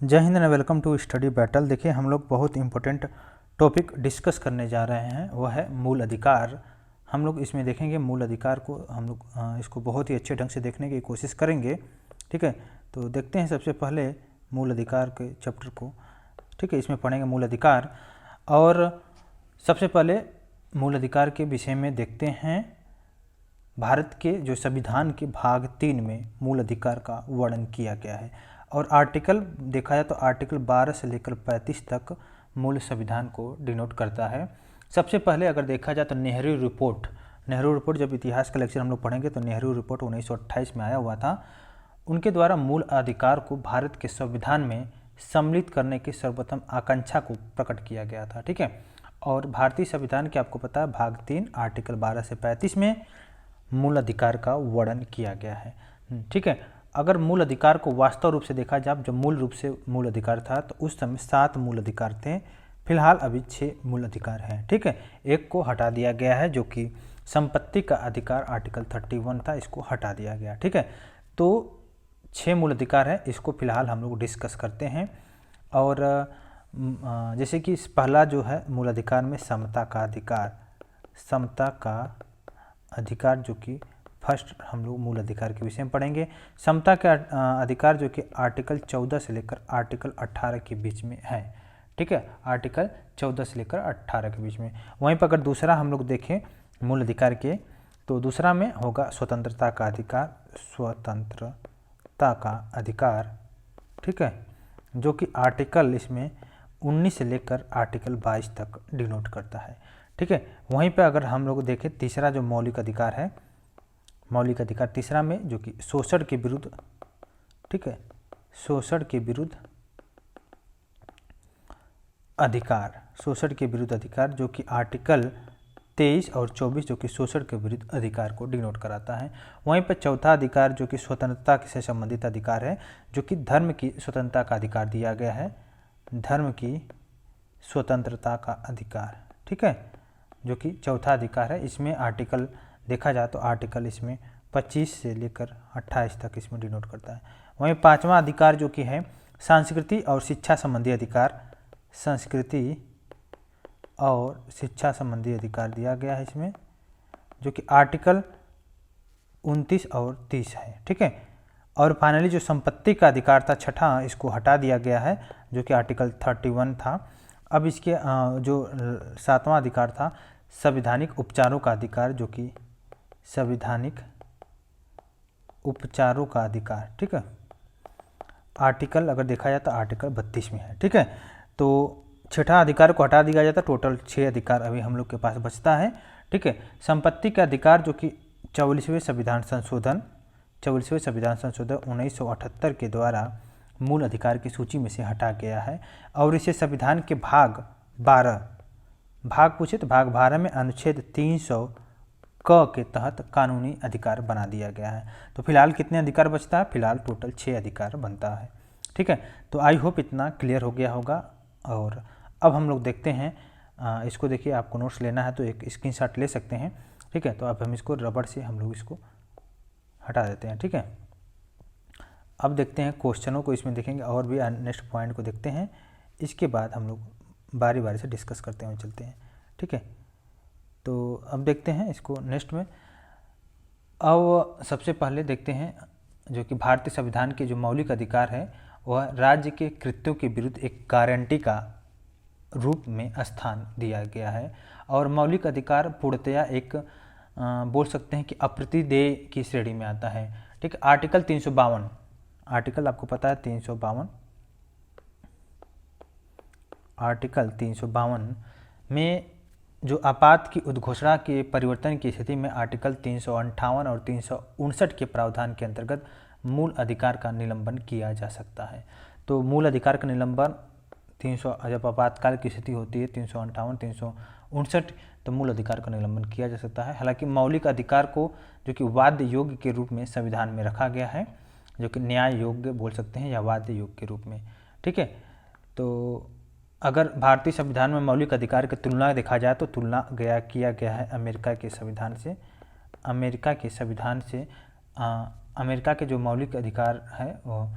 जय हिंद and welcome to Study Battle. देखिए हम लोग बहुत इंपॉर्टेंट टॉपिक डिस्कस करने जा रहे हैं, वह है मूल अधिकार। हम लोग इसमें देखेंगे मूल अधिकार को, हम लोग इसको बहुत ही अच्छे ढंग से देखने की कोशिश करेंगे। ठीक है, तो देखते हैं सबसे पहले मूल अधिकार के चैप्टर को। ठीक है, इसमें पढ़ेंगे मूल अधिकार। और सबसे पहले मूल अधिकार के विषय में देखते हैं भारत के जो संविधान के भाग 3 में मूल अधिकार का वर्णन किया गया है। और आर्टिकल देखा जाए तो आर्टिकल 12 से लेकर 35 तक मूल संविधान को डिनोट करता है। सबसे पहले अगर देखा जाए तो नेहरू रिपोर्ट जब इतिहास का लेक्चर हम लोग पढ़ेंगे तो नेहरू रिपोर्ट 1928 में आया हुआ था। उनके द्वारा मूल अधिकार को भारत के संविधान में सम्मिलित करने की सर्वप्रथम आकांक्षा को प्रकट किया गया था। ठीक है, और भारतीय संविधान के आपको पता है भाग 3 आर्टिकल 12 से 35 में मूल अधिकार का वर्णन किया गया है। ठीक है, अगर मूल अधिकार को वास्तव रूप से देखा जाए, जब मूल रूप से मूल अधिकार था तो उस समय 7 मूल अधिकार थे। फिलहाल अभी 6 मूल अधिकार हैं। ठीक है, एक को हटा दिया गया है जो कि संपत्ति का अधिकार आर्टिकल 31 था, इसको हटा दिया गया। ठीक है, तो 6 मूल अधिकार है, इसको फिलहाल हम लोग डिस्कस करते हैं। और जैसे कि पहला जो है मूल अधिकार में समता का अधिकार जो कि फर्स्ट हम लोग मूल अधिकार के विषय में पढ़ेंगे। समता का अधिकार जो कि आर्टिकल 14 से लेकर आर्टिकल 18 के बीच में है। ठीक है, आर्टिकल 14 से लेकर 18 के बीच में। वहीं पर अगर दूसरा हम लोग देखें मूल अधिकार के, तो दूसरा में होगा स्वतंत्रता का अधिकार। ठीक है, जो कि आर्टिकल इसमें 19 से लेकर आर्टिकल 22 तक डिनोट करता है। ठीक है, वहीं पर अगर हम लोग देखें तीसरा जो मौलिक अधिकार है, मौलिक अधिकार तीसरा में जो कि शोषण के विरुद्ध, ठीक है, शोषण के विरुद्ध अधिकार जो कि आर्टिकल 23 और 24 जो कि शोषण के विरुद्ध अधिकार को डिनोट कराता है। वहीं पर चौथा अधिकार जो कि स्वतंत्रता से संबंधित अधिकार है, जो कि धर्म की स्वतंत्रता का अधिकार दिया गया है, धर्म की स्वतंत्रता का अधिकार। ठीक है, जो कि चौथा अधिकार है। इसमें आर्टिकल देखा जाए तो आर्टिकल इसमें 25 से लेकर 28 तक इसमें डिनोट करता है। वहीं पांचवा अधिकार जो कि है संस्कृति और शिक्षा संबंधी अधिकार, संस्कृति और शिक्षा संबंधी अधिकार दिया गया है इसमें, जो कि आर्टिकल 29 और 30 है। ठीक है, और फाइनली जो संपत्ति का अधिकार था छठा, इसको हटा दिया गया है जो कि आर्टिकल 31 था। अब इसके जो सातवां अधिकार था संवैधानिक उपचारों का अधिकार, जो कि संवैधानिक उपचारों का अधिकार। ठीक है, आर्टिकल अगर देखा जाए तो आर्टिकल 32 में है। ठीक है, तो छठा अधिकार को हटा दिया जाता, टोटल 6 अधिकार अभी हम लोग के पास बचता है। ठीक है, संपत्ति का अधिकार जो कि 44वें संविधान संशोधन 1978 के द्वारा मूल अधिकार की सूची में से हटा गया है और इसे संविधान के भाग 12 में अनुच्छेद 300 क के तहत कानूनी अधिकार बना दिया गया है। तो फिलहाल कितने अधिकार बचता है? फिलहाल टोटल 6 अधिकार बनता है। ठीक है, तो आई होप इतना क्लियर हो गया होगा। और अब हम लोग देखते हैं, इसको देखिए, आपको नोट्स लेना है तो एक स्क्रीनशॉट ले सकते हैं। ठीक है, तो अब हम इसको रबड़ से हम लोग इसको हटा देते हैं। ठीक है, अब देखते हैं क्वेश्चनों को, इसमें देखेंगे और भी नेक्स्ट पॉइंट को देखते हैं। इसके बाद हम लोग बारी बारी से डिस्कस करते हुए चलते हैं। ठीक है, तो अब देखते हैं इसको नेक्स्ट में। अब सबसे पहले देखते हैं जो कि भारतीय संविधान के जो मौलिक अधिकार है वह राज्य के कृत्यों के विरुद्ध एक गारंटी का रूप में स्थान दिया गया है। और मौलिक अधिकार पूर्णतया एक बोल सकते हैं कि अप्रतिदेय की श्रेणी में आता है। ठीक है, आर्टिकल 352, आर्टिकल आपको पता है 352, आर्टिकल 352 में जो आपात की उद्घोषणा के परिवर्तन की स्थिति में आर्टिकल 358 और 359 के प्रावधान के अंतर्गत मूल अधिकार का निलंबन किया जा सकता है। तो मूल अधिकार का निलंबन 300 जब आपातकाल की स्थिति होती है 358 359, तो मूल अधिकार का निलंबन किया जा सकता है। हालांकि मौलिक अधिकार को जो कि वाद्य योग्य के रूप में संविधान में रखा गया है, जो कि न्याय योग्य बोल सकते हैं या वाद्य योग्य के रूप में। ठीक है, तो अगर भारतीय संविधान में मौलिक अधिकार की तुलना देखा जाए तो किया गया है अमेरिका के संविधान से। अमेरिका के जो मौलिक अधिकार है वो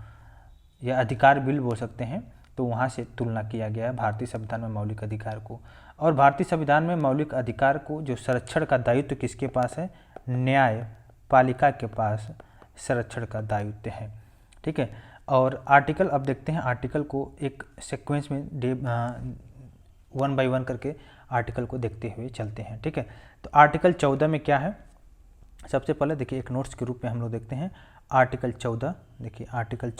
या अधिकार बिल बोल सकते हैं, तो वहाँ से तुलना किया गया है भारतीय संविधान में मौलिक अधिकार को। और भारतीय संविधान में मौलिक अधिकार को जो संरक्षण का दायित्व किसके पास है, न्यायपालिका के पास संरक्षण का दायित्व है। ठीक है, और आर्टिकल अब देखते हैं, आर्टिकल को एक सीक्वेंस में 1 बाय 1 करके आर्टिकल को देखते हुए चलते हैं। ठीक है, तो आर्टिकल 14 में क्या है, सबसे पहले देखिए एक नोट्स के रूप में हम लोग देखते हैं आर्टिकल 14। देखिए आर्टिकल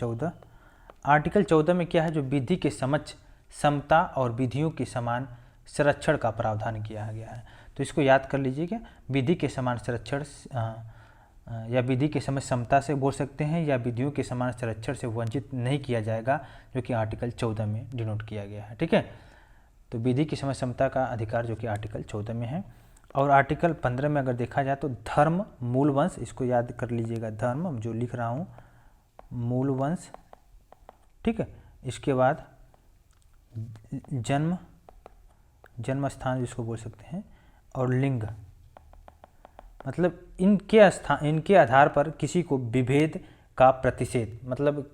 14 में क्या है, जो विधि के समक्ष समता और विधियों के समान संरक्षण का प्रावधान किया गया है। तो इसको याद कर लीजिएगा, विधि के समान संरक्षण या विधि के समक्ष समता से बोल सकते हैं, या विधियों के समान संरक्षण से वंचित नहीं किया जाएगा, जो कि आर्टिकल 14 में डिनोट किया गया है। ठीक है, तो विधि की समक्ष समता का अधिकार जो कि आर्टिकल 14 में है। और आर्टिकल 15 में अगर देखा जाए तो धर्म मूल वंश, इसको याद कर लीजिएगा, धर्म जो लिख रहा हूँ मूल वंश। ठीक है, इसके बाद जन्म स्थान जिसको बोल सकते हैं, और लिंग, मतलब इनके आधार पर किसी को विभेद का प्रतिषेध, मतलब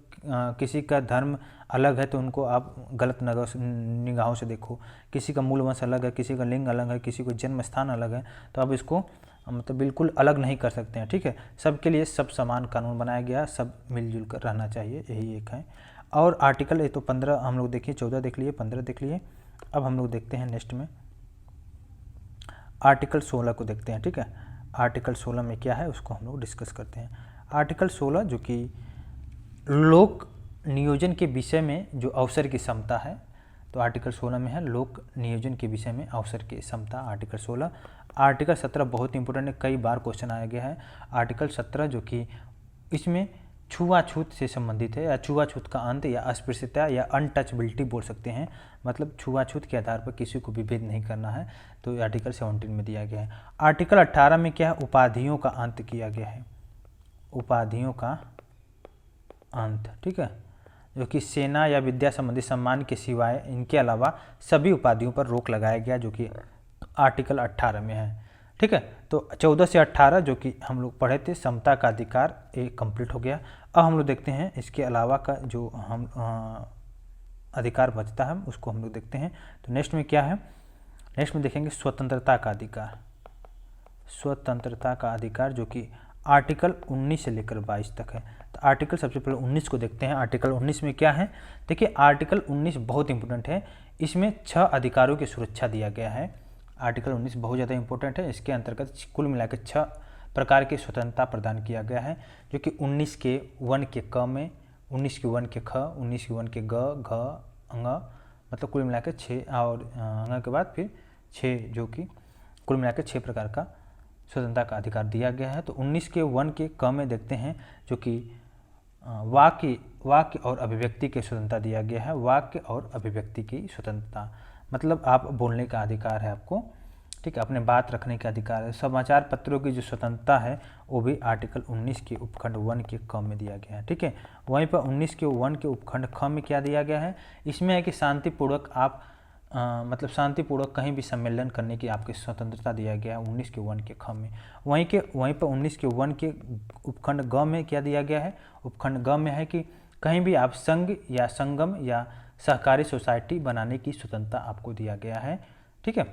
किसी का धर्म अलग है तो उनको आप गलत निगाहों से देखो, किसी का मूल वंश अलग है, किसी का लिंग अलग है, किसी को जन्म स्थान अलग है, तो आप इसको मतलब बिल्कुल अलग नहीं कर सकते हैं। ठीक है, सबके लिए सब समान कानून बनाया गया, सब मिलजुल कर रहना चाहिए, यही एक है। और आर्टिकल ये तो 15 हम लोग देखिए, 14 देख लिए, 15 देख लिए। अब हम लोग देखते हैं नेक्स्ट में आर्टिकल 16 को देखते हैं। ठीक है, आर्टिकल 16 में क्या है उसको हम लोग डिस्कस करते हैं। आर्टिकल 16 जो कि लोक नियोजन के विषय में जो अवसर की समता है, तो आर्टिकल 16 में है लोक नियोजन के विषय में अवसर की समता, आर्टिकल 16। आर्टिकल 17 बहुत इंपॉर्टेंट है, कई बार क्वेश्चन आया गया है। आर्टिकल 17 जो कि इसमें छुआछूत से संबंधित है, या छुआछूत का अंत, या अस्पृश्यता, या अनटचबिलिटी बोल सकते हैं, मतलब छुआछूत के आधार पर किसी को विभेद नहीं करना है, तो आर्टिकल 17 में दिया गया है। आर्टिकल 18 में क्या है, उपाधियों का अंत किया गया है, उपाधियों का अंत। ठीक है, जो कि सेना या विद्या संबंधी सम्मान के सिवाय इनके अलावा सभी उपाधियों पर रोक लगाया गया, जो कि आर्टिकल 18 में है। ठीक है, तो 14 से 18 जो कि हम लोग पढ़े थे, समता का अधिकार एक कंप्लीट हो गया। अब हम लोग देखते हैं इसके अलावा का जो हम अधिकार बचता है उसको हम लोग देखते हैं। तो नेक्स्ट में क्या है, नेक्स्ट में देखेंगे स्वतंत्रता का अधिकार। स्वतंत्रता का अधिकार जो कि आर्टिकल 19 से लेकर 22 तक है। तो आर्टिकल सबसे पहले 19 को देखते हैं। आर्टिकल 19 में क्या है, देखिए आर्टिकल 19 बहुत इंपॉर्टेंट है, इसमें 6 अधिकारों की सुरक्षा दिया गया है। आर्टिकल 19 बहुत ज़्यादा इंपॉर्टेंट है, इसके अंतर्गत कुल मिलाकर 6 प्रकार की स्वतंत्रता प्रदान किया गया है, जो कि 19 के 1 के क में, 19 के 1 के ख, 19 के 1 के ग, घ, अंग, मतलब कुल मिलाकर 6, और अंग के बाद फिर 6, जो कि कुल मिलाकर 6 प्रकार का स्वतंत्रता का अधिकार दिया गया है। तो 19 के 1 के क में देखते हैं, जो कि वाक्य और अभिव्यक्ति की स्वतंत्रता दिया गया है। वाक्य और अभिव्यक्ति की स्वतंत्रता मतलब आप बोलने का अधिकार है आपको, ठीक है, अपने बात रखने का अधिकार है। समाचार पत्रों की जो स्वतंत्रता है वो भी आर्टिकल 19 के उपखंड 1 के क में दिया गया है। ठीक है, वहीं पर 19 के 1 के उपखंड ख में क्या दिया गया है, इसमें है कि शांतिपूर्वक आप मतलब शांतिपूर्वक कहीं भी सम्मेलन करने की आपकी स्वतंत्रता दिया गया है 19 के 1 के ख में। वहीं पर 19 के 1 के उपखंड ग में क्या दिया गया है, उपखंड ग में है कि कहीं भी आप संघ या संगम या सहकारी सोसाइटी बनाने की स्वतंत्रता आपको दिया गया है। ठीक है,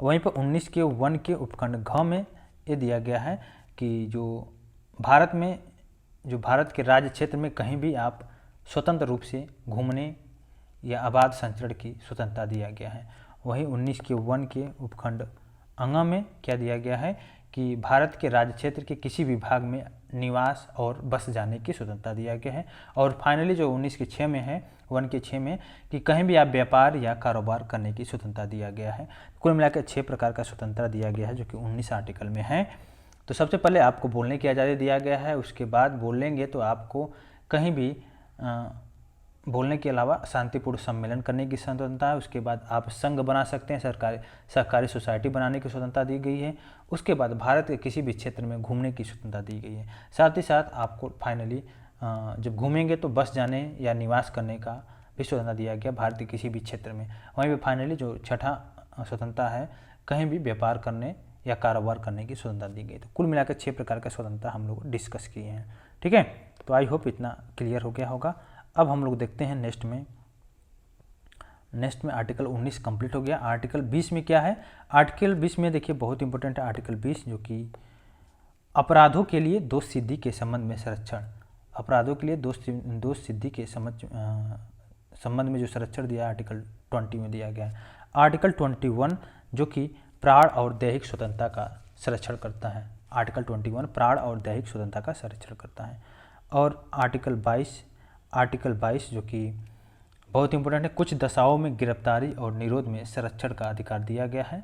वहीं पर 19 के 1 के उपखंड घ में ये दिया गया है कि जो भारत के राज्य क्षेत्र में कहीं भी आप स्वतंत्र रूप से घूमने या अबाध संचरण की स्वतंत्रता दिया गया है। वहीं 19 के 1 के उपखंड अंग में क्या दिया गया है कि भारत के राज्य क्षेत्र के किसी भी भाग में निवास और बस जाने की स्वतंत्रता दिया गया है। और फाइनली जो 19 के 6 में है, 1 के 6 में, कि कहीं भी आप व्यापार या कारोबार करने की स्वतंत्रता दिया गया है। कुल मिलाकर 6 प्रकार का स्वतंत्रता दिया गया है, जो कि 19 आर्टिकल में है। तो सबसे पहले आपको बोलने की आज़ादी दिया गया है, उसके बाद बोलेंगे तो आपको कहीं भी बोलने के अलावा शांतिपूर्ण सम्मेलन करने की स्वतंत्रता है। उसके बाद आप संघ बना सकते हैं, सहकारी सोसाइटी बनाने की स्वतंत्रता दी गई है। उसके बाद भारत के किसी भी क्षेत्र में घूमने की स्वतंत्रता दी गई है। साथ ही साथ आपको फाइनली जब घूमेंगे तो बस जाने या निवास करने का भी स्वतंत्रता दिया गया भारत के किसी भी क्षेत्र में। वहीं पर फाइनली जो छठा स्वतंत्रता है, कहीं भी व्यापार करने या कारोबार करने की स्वतंत्रता दी गई। तो कुल मिलाकर 6 प्रकार का स्वतंत्रता हम लोग डिस्कस किए हैं। ठीक है, तो आई होप इतना क्लियर हो गया होगा। अब हम लोग देखते हैं नेक्स्ट में आर्टिकल 19 कंप्लीट हो गया। आर्टिकल 20 में क्या है? आर्टिकल 20 में देखिए बहुत इंपॉर्टेंट है आर्टिकल 20, जो कि अपराधों के लिए दोष सिद्धि के संबंध में संरक्षण, अपराधों के लिए दोष सिद्धि के संबंध में जो संरक्षण दिया आर्टिकल 20 में दिया गया है। आर्टिकल 21 जो कि प्राण और दैहिक स्वतंत्रता का संरक्षण करता है, आर्टिकल 21 प्राण और दैहिक स्वतंत्रता का संरक्षण करता है। और आर्टिकल 22 जो कि बहुत इंपॉर्टेंट है, कुछ दशाओं में गिरफ्तारी और निरोध में संरक्षण का अधिकार दिया गया है।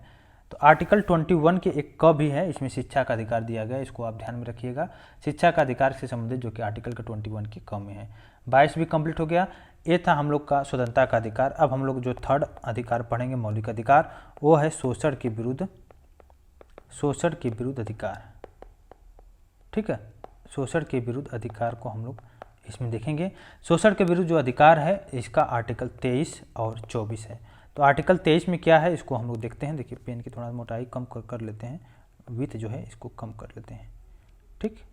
तो आर्टिकल 21 के एक क भी है, इसमें शिक्षा का अधिकार दिया गया है, इसको आप ध्यान में रखिएगा, शिक्षा का अधिकार से संबंधित जो कि आर्टिकल का 21 के क में है। 22 भी कंप्लीट हो गया। ये था हम लोग का स्वतंत्रता का अधिकार। अब हम लोग जो थर्ड अधिकार पढ़ेंगे, मौलिक अधिकार, वो है शोषण के विरुद्ध अधिकार। ठीक है, शोषण के विरुद्ध अधिकार को हम लोग इसमें देखेंगे। शोषण के विरुद्ध जो अधिकार है इसका आर्टिकल 23 और 24 है। तो आर्टिकल 23 में क्या है इसको हम लोग देखते हैं। देखिए पेन की थोड़ा मोटाई कम कर लेते हैं, विड्थ जो है इसको कम कर लेते हैं। ठीक,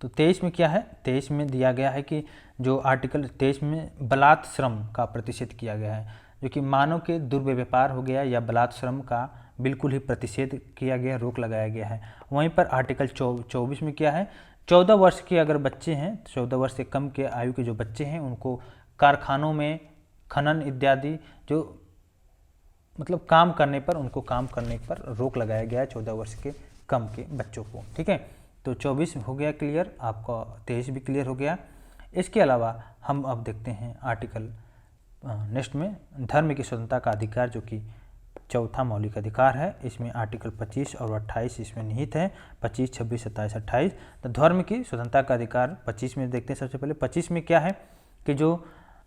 तो 23 में क्या है? 23 में दिया गया है कि जो आर्टिकल 23 में बलात् श्रम का प्रतिषेध किया गया है, जो कि मानव के दुर्व्यवहार हो गया या बलात् श्रम का बिल्कुल ही प्रतिषेध किया गया, रोक लगाया गया है। वहीं पर आर्टिकल 24 में क्या है? 14 वर्ष के अगर बच्चे हैं, 14 वर्ष से कम के आयु के जो बच्चे हैं उनको कारखानों में खनन इत्यादि जो मतलब काम करने पर, उनको काम करने पर रोक लगाया गया है 14 वर्ष के कम के बच्चों को। ठीक है, तो 24 हो गया क्लियर, आपका 23 भी क्लियर हो गया। इसके अलावा हम अब देखते हैं आर्टिकल नेक्स्ट में धर्म की स्वतंत्रता का अधिकार, जो कि चौथा मौलिक अधिकार है। इसमें आर्टिकल 25 और 28 इसमें निहित है, 25, 26, 27, 28। तो धर्म की स्वतंत्रता का अधिकार 25 में देखते हैं। सबसे पहले 25 में क्या है कि जो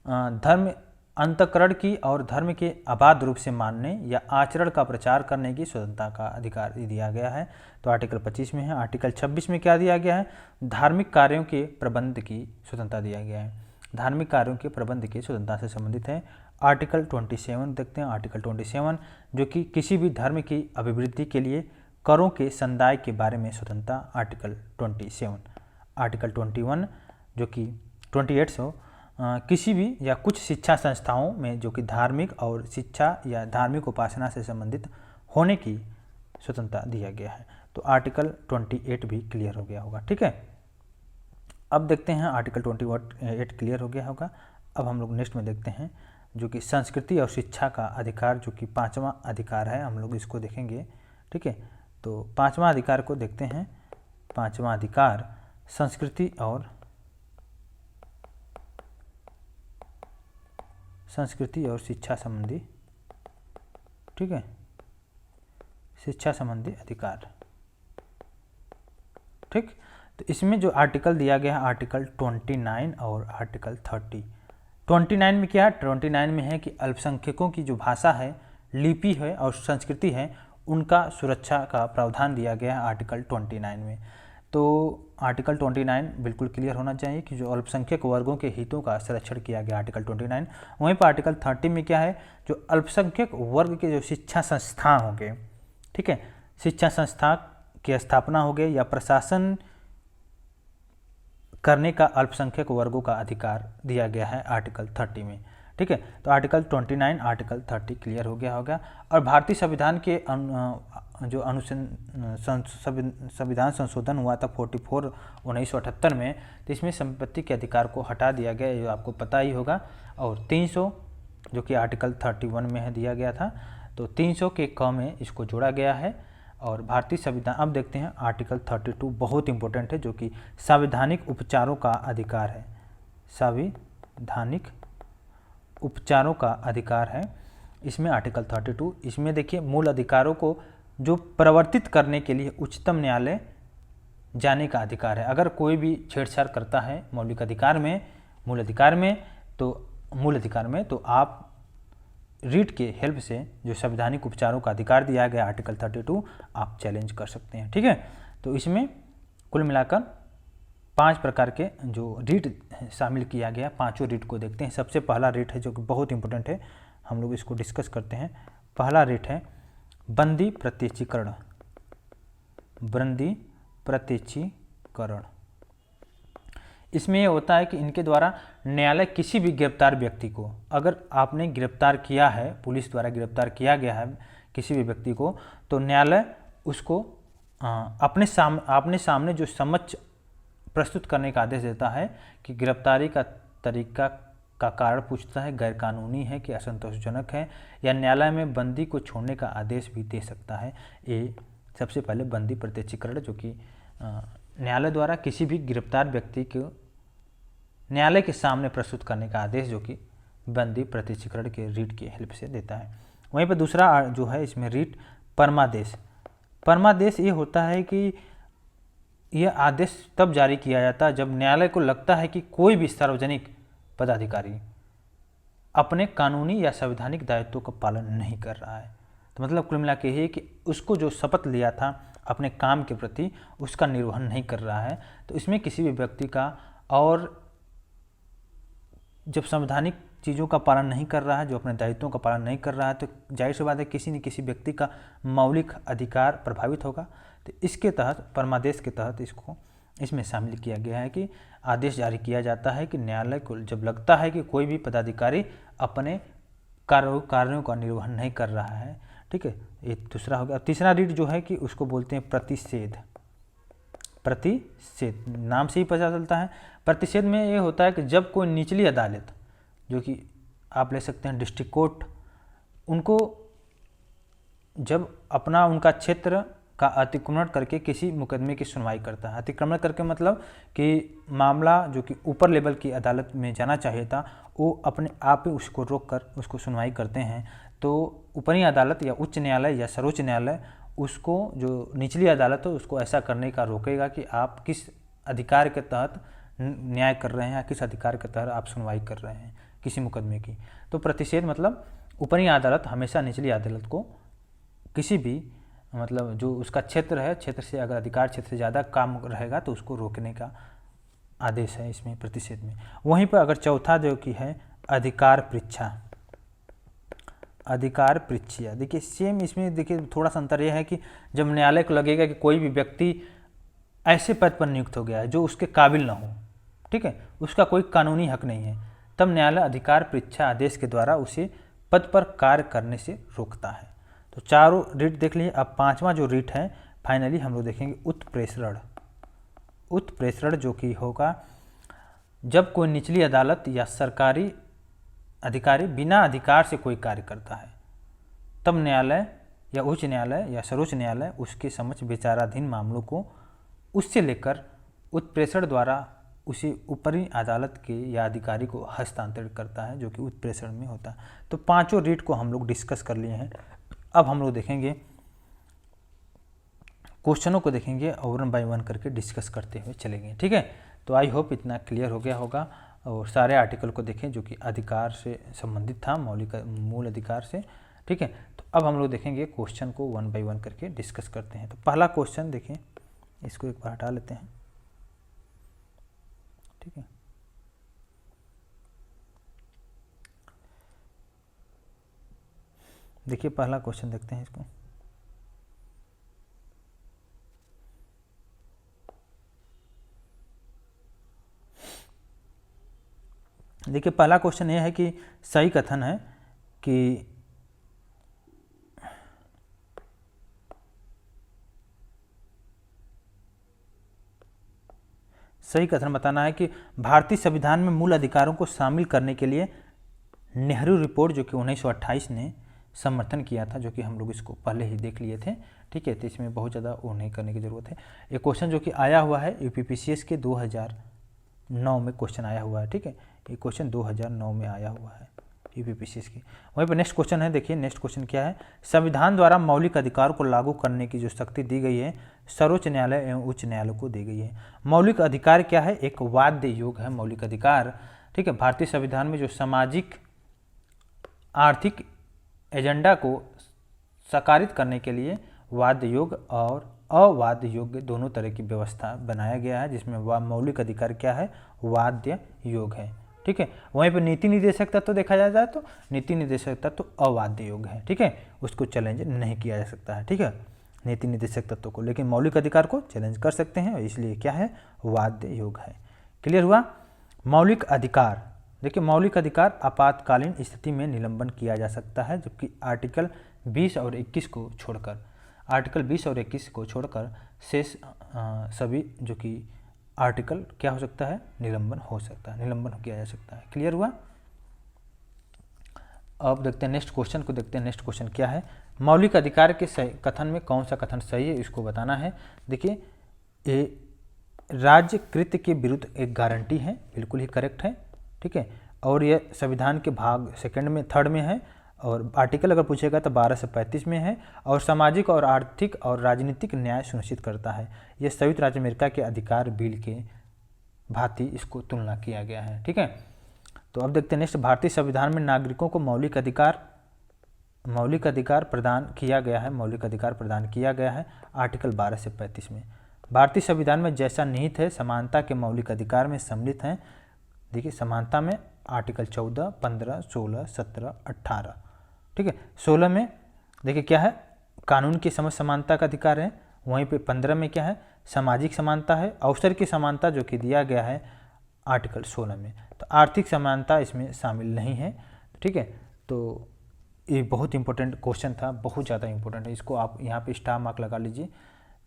धर्म अंतःकरण की और धर्म के अबाध रूप से मानने या आचरण का प्रचार करने की स्वतंत्रता का अधिकार दिया गया है। तो आर्टिकल 25 में है। आर्टिकल 26 में क्या दिया गया है? धार्मिक कार्यों के प्रबंध की स्वतंत्रता दिया गया है, धार्मिक कार्यों के प्रबंध की स्वतंत्रता से संबंधित है। आर्टिकल 27 देखते हैं। आर्टिकल 27 जो कि किसी भी धर्म की अभिवृद्धि के लिए करों के संदाय के बारे में स्वतंत्रता, आर्टिकल 27। आर्टिकल 21 जो कि 28 किसी भी या कुछ शिक्षा संस्थाओं में जो कि धार्मिक और शिक्षा या धार्मिक उपासना से संबंधित होने की स्वतंत्रता दिया गया है। तो आर्टिकल 28 भी क्लियर हो गया होगा। ठीक है, अब देखते हैं आर्टिकल 28 क्लियर हो गया होगा। अब हम लोग नेक्स्ट में देखते हैं जो कि संस्कृति और शिक्षा का अधिकार, जो कि 5वां अधिकार है, हम लोग इसको देखेंगे। ठीक है, तो 5वां अधिकार को देखते हैं। 5वां अधिकार संस्कृति और शिक्षा संबंधी, ठीक है, शिक्षा संबंधी अधिकार। ठीक, तो इसमें जो आर्टिकल दिया गया है आर्टिकल 29 और आर्टिकल 30। 29 में क्या है? 29 में है कि अल्पसंख्यकों की जो भाषा है, लिपि है और संस्कृति है, उनका सुरक्षा का प्रावधान दिया गया है आर्टिकल 29 में। तो आर्टिकल 29 बिल्कुल क्लियर होना चाहिए कि जो अल्पसंख्यक वर्गों के हितों का संरक्षण किया गया आर्टिकल 29। वहीं पर आर्टिकल 30 में क्या है? जो अल्पसंख्यक वर्ग के जो शिक्षा संस्थान होंगे, ठीक है, शिक्षा संस्था की स्थापना हो गई या प्रशासन करने का अल्पसंख्यक वर्गों का अधिकार दिया गया है आर्टिकल 30 में। ठीक है, तो आर्टिकल 29 आर्टिकल 30 क्लियर हो गया होगा। और भारतीय संविधान के जो संविधान संशोधन हुआ था 44 1978 में, तो इसमें संपत्ति के अधिकार को हटा दिया गया, ये आपको पता ही होगा। और 300 जो कि आर्टिकल 31 में है दिया गया था, तो 300 के क में इसको जोड़ा गया है। और भारतीय संविधान, अब देखते हैं आर्टिकल 32 बहुत इंपॉर्टेंट है, जो कि संवैधानिक उपचारों का अधिकार है, संवैधानिक उपचारों का अधिकार है। इसमें आर्टिकल 32, इसमें देखिए मूल अधिकारों को जो प्रवर्तित करने के लिए उच्चतम न्यायालय जाने का अधिकार है। अगर कोई भी छेड़छाड़ करता है मौलिक अधिकार में, मूल अधिकार में, तो आप रीट के हेल्प से जो संवैधानिक उपचारों का अधिकार दिया गया आर्टिकल 32 आप चैलेंज कर सकते हैं। ठीक है, तो इसमें कुल मिलाकर 5 प्रकार के जो रीट शामिल किया गया, 5 रीट को देखते हैं। सबसे पहला रीट है जो कि बहुत इंपॉर्टेंट है, हम लोग इसको डिस्कस करते हैं। पहला रीट है बंदी प्रत्यक्षीकरण। बंदी प्रत्यक्षीकरण इसमें ये होता है कि इनके द्वारा न्यायालय किसी भी गिरफ्तार व्यक्ति को, अगर आपने गिरफ्तार किया है, पुलिस द्वारा गिरफ्तार किया गया है किसी भी व्यक्ति को, तो न्यायालय उसको अपने सामने जो समक्ष प्रस्तुत करने का आदेश देता है कि गिरफ्तारी का तरीका का कारण पूछता है, गैरकानूनी है कि असंतोषजनक है, या न्यायालय में बंदी को छोड़ने का आदेश भी दे सकता है। ये सबसे पहले बंदी प्रत्यक्षीकरण, जो कि न्यायालय द्वारा किसी भी गिरफ्तार व्यक्ति को न्यायालय के सामने प्रस्तुत करने का आदेश, जो कि बंदी प्रत्यक्षीकरण के रीट की हेल्प से देता है। वहीं पर दूसरा जो है इसमें रीट परमादेश। परमादेश ये होता है कि यह आदेश तब जारी किया जाता है जब न्यायालय को लगता है कि कोई भी सार्वजनिक पदाधिकारी अपने कानूनी या संवैधानिक दायित्वों का पालन नहीं कर रहा है। तो मतलब कुल मिला के ये कि उसको जो शपथ लिया था अपने काम के प्रति, उसका निर्वहन नहीं कर रहा है। तो इसमें किसी भी व्यक्ति का, और जब संवैधानिक चीज़ों का पालन नहीं कर रहा है, जो अपने दायित्वों का पालन नहीं कर रहा है, तो जाहिर सी बात है किसी न किसी व्यक्ति का मौलिक अधिकार प्रभावित होगा। तो इसके तहत, परमादेश के तहत इसमें शामिल किया गया है कि आदेश जारी किया जाता है कि न्यायालय को जब लगता है कि कोई भी पदाधिकारी अपने कार्यों का निर्वहन नहीं कर रहा है, ठीक है, ये दूसरा हो गया। तीसरा रीट जो है कि उसको बोलते हैं प्रतिषेध। प्रतिषेध नाम से ही पता चलता है। प्रतिषेध में ये होता है कि जब कोई निचली अदालत, जो कि आप ले सकते हैं डिस्ट्रिक्ट कोर्ट, उनको जब उनका क्षेत्र का अतिक्रमण करके किसी मुकदमे की सुनवाई करता है। अतिक्रमण करके मतलब कि मामला जो कि ऊपर लेवल की अदालत में जाना चाहिए था, वो अपने आप ही उसको रोक कर उसको सुनवाई करते हैं। तो ऊपरी अदालत या उच्च न्यायालय या सर्वोच्च न्यायालय उसको, जो निचली अदालत हो, उसको ऐसा करने का रोकेगा कि आप किस अधिकार के तहत न्याय कर रहे हैं या किस अधिकार के तहत आप सुनवाई कर रहे हैं किसी मुकदमे की। तो प्रतिषेध मतलब ऊपरी अदालत हमेशा निचली अदालत को किसी भी, मतलब जो उसका क्षेत्र है, क्षेत्र से अगर अधिकार क्षेत्र से ज़्यादा काम रहेगा तो उसको रोकने का आदेश है इसमें प्रतिषेध में। वहीं पर अगर चौथा जो कि है अधिकार परीक्षा। अधिकार परीक्षा देखिए सेम, इसमें देखिए थोड़ा सा अंतर यह है कि जब न्यायालय को लगेगा कि कोई भी व्यक्ति ऐसे पद पर नियुक्त हो गया है जो उसके काबिल ना हो, ठीक है, उसका कोई कानूनी हक नहीं है, तब न्यायालय अधिकार परीक्षा आदेश के द्वारा उसे पद पर कार्य करने से रोकता है। तो चारों रीट देख लीजिए। अब पांचवा जो रीट है फाइनली हम लोग देखेंगे उत्प्रेषण। उत्प्रेषण जो कि होगा जब कोई निचली अदालत या सरकारी अधिकारी बिना अधिकार से कोई कार्य करता है, तब न्यायालय या उच्च न्यायालय या सर्वोच्च न्यायालय उसके समक्ष विचाराधीन मामलों को उससे लेकर उत्प्रेषण द्वारा उसी ऊपरी अदालत के या अधिकारी को हस्तांतरित करता है, जो कि उत्प्रेषण में होता है। तो पांचों रीट को हम लोग डिस्कस कर लिए हैं। अब हम लोग देखेंगे क्वेश्चनों को, देखेंगे और 1 बाय 1 करके डिस्कस करते हुए चलेंगे, ठीक है। तो आई होप इतना क्लियर हो गया होगा, और सारे आर्टिकल को देखें जो कि अधिकार से संबंधित था, मूल अधिकार से, ठीक है। तो अब हम लोग देखेंगे क्वेश्चन को 1 बाय 1 करके डिस्कस करते हैं। तो पहला क्वेश्चन देखें, इसको एक बार हटा लेते हैं, ठीक है। देखिए पहला क्वेश्चन देखते हैं इसको। देखिए पहला क्वेश्चन ये है कि सही कथन है कि सही कथन बताना है कि भारतीय संविधान में मूल अधिकारों को शामिल करने के लिए नेहरू रिपोर्ट जो कि 1928 ने समर्थन किया था, जो कि हम लोग इसको पहले ही देख लिए थे, ठीक है। तो इसमें बहुत ज़्यादा वो नहीं करने की ज़रूरत है। ये क्वेश्चन जो कि आया हुआ है यूपीपीसीएस के 2009 में क्वेश्चन आया हुआ है, ठीक है। ये क्वेश्चन 2009 में आया हुआ है यूपीपीसीएस की। वहीं पर नेक्स्ट क्वेश्चन है, देखिए नेक्स्ट क्वेश्चन क्या है। संविधान द्वारा मौलिक अधिकारों को लागू करने की जो शक्ति दी गई है सर्वोच्च न्यायालय एवं उच्च न्यायालय को दी गई है। मौलिक अधिकार क्या है? एक वाद्य योग है मौलिक अधिकार, ठीक है। भारतीय संविधान में जो सामाजिक आर्थिक एजेंडा को साकारित करने के लिए वाद्य योग और अवाद्य योग दोनों तरह की व्यवस्था बनाया गया है, जिसमें मौलिक अधिकार क्या है? वाद्य योग है, ठीक है। वहीं पर नीति निर्देशक तत्व देखा जाए तो नीति निर्देशक तत्व अवाद्य योग है, ठीक है, उसको चैलेंज नहीं किया जा सकता है, ठीक है, नीति निर्देशक तत्व को। लेकिन मौलिक अधिकार को चैलेंज कर सकते हैं, इसलिए क्या है? वाद्य योग है। क्लियर हुआ। मौलिक अधिकार, देखिए मौलिक अधिकार आपातकालीन स्थिति में निलंबन किया जा सकता है, जबकि आर्टिकल 20 और 21 को छोड़कर, आर्टिकल 20 और 21 को छोड़कर शेष सभी जो कि आर्टिकल क्या हो सकता है, निलंबन हो सकता है, निलंबन किया जा सकता है। क्लियर हुआ। अब देखते हैं नेक्स्ट क्वेश्चन को, देखते हैं नेक्स्ट क्वेश्चन क्या है। मौलिक अधिकार के कथन में कौन सा कथन सही है, इसको बताना है। देखिए ये राज्य कृत्य के विरुद्ध एक गारंटी है, बिल्कुल ही करेक्ट है, ठीक है। और ये संविधान के भाग सेकंड में, थर्ड में है, और आर्टिकल अगर पूछेगा तो 12 से 35 में है, और सामाजिक और आर्थिक और राजनीतिक न्याय सुनिश्चित करता है। यह संयुक्त राज्य अमेरिका के अधिकार बिल के भांति इसको तुलना किया गया है, ठीक है। तो अब देखते हैं नेक्स्ट, भारतीय संविधान में नागरिकों को मौलिक अधिकार प्रदान किया गया है, मौलिक अधिकार प्रदान किया गया है आर्टिकल 12 से 35 में। भारतीय संविधान में जैसा निहित है समानता के मौलिक अधिकार में सम्मिलित हैं। देखिए समानता में आर्टिकल 14, 15, 16, 17, 18, ठीक है। 16 में देखिए क्या है, कानून की समझ समानता का अधिकार है। वहीं पे 15 में क्या है, सामाजिक समानता है। अवसर की समानता जो कि दिया गया है आर्टिकल 16 में। तो आर्थिक समानता इसमें शामिल नहीं है, ठीक है। तो ये बहुत इंपॉर्टेंट क्वेश्चन था, बहुत ज़्यादा इंपॉर्टेंट है। इसको आप यहाँ पे स्टार मार्क लगा लीजिए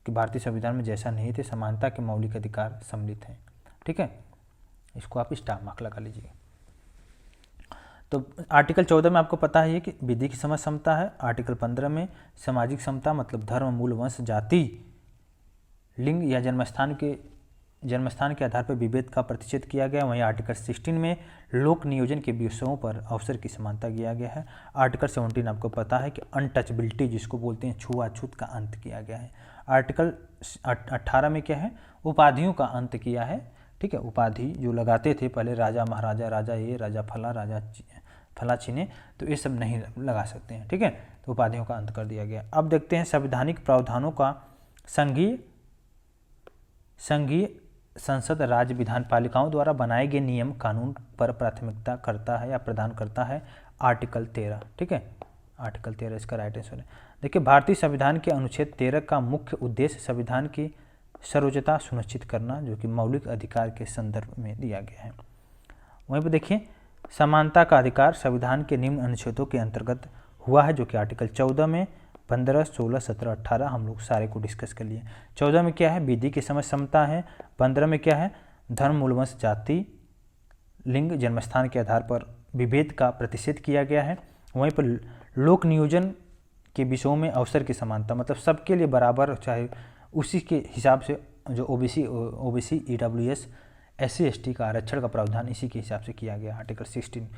कि भारतीय संविधान में जैसा नहीं थे समानता के मौलिक अधिकार सम्मिलित हैं, ठीक है। इसको आप स्टार मार्क लगा लीजिए। तो आर्टिकल 14 में आपको पता है कि विधि की समझ समता है। आर्टिकल 15 में सामाजिक समता मतलब धर्म, मूल, वंश, जाति, लिंग या जन्मस्थान के आधार पर विभेद का प्रतिषेध किया गया। वहीं आर्टिकल 16 में लोक नियोजन के विषयों पर अवसर की समानता किया गया है। आर्टिकल 17 आपको पता है कि अनटचबिलिटी जिसको बोलते हैं, छुआछूत का अंत किया गया है। आर्टिकल 18 में क्या है, उपाधियों का अंत किया है, ठीक है। उपाधि जो लगाते थे पहले, राजा महाराजा, राजा ये, राजा फला, राजा फला चीने, तो ये सब नहीं लगा सकते हैं, ठीक है। तो उपाधियों का अंत कर दिया गया। अब देखते हैं संवैधानिक प्रावधानों का संघीय संसद राज्य विधान पालिकाओं द्वारा बनाए गए नियम कानून पर प्राथमिकता करता है या प्रदान करता है। आर्टिकल 13, ठीक है। आर्टिकल 13 इसका राइट आंसर है। देखिए भारतीय संविधान के अनुच्छेद 13 का मुख्य उद्देश्य संविधान की सर्वोच्चता सुनिश्चित करना, जो कि मौलिक अधिकार के संदर्भ में दिया गया है। वहीं पर देखिए समानता का अधिकार संविधान के निम्न अनुच्छेदों के अंतर्गत हुआ है, जो कि आर्टिकल 14 में, 15, 16, 17, 18 हम लोग सारे को डिस्कस कर लिए। 14 में क्या है, विधि की समझ समता है। 15 में क्या है, धर्म, मूल, वंश, जाति, लिंग, जन्मस्थान के आधार पर विभेद का प्रतिषेध किया गया है। वहीं पर लोक नियोजन के विषयों में अवसर की समानता मतलब सबके लिए बराबर, चाहे उसी के हिसाब से जो ओबीसी, ईडब्ल्यूएस, SC ST का आरक्षण का प्रावधान इसी के हिसाब से किया गया आर्टिकल 16।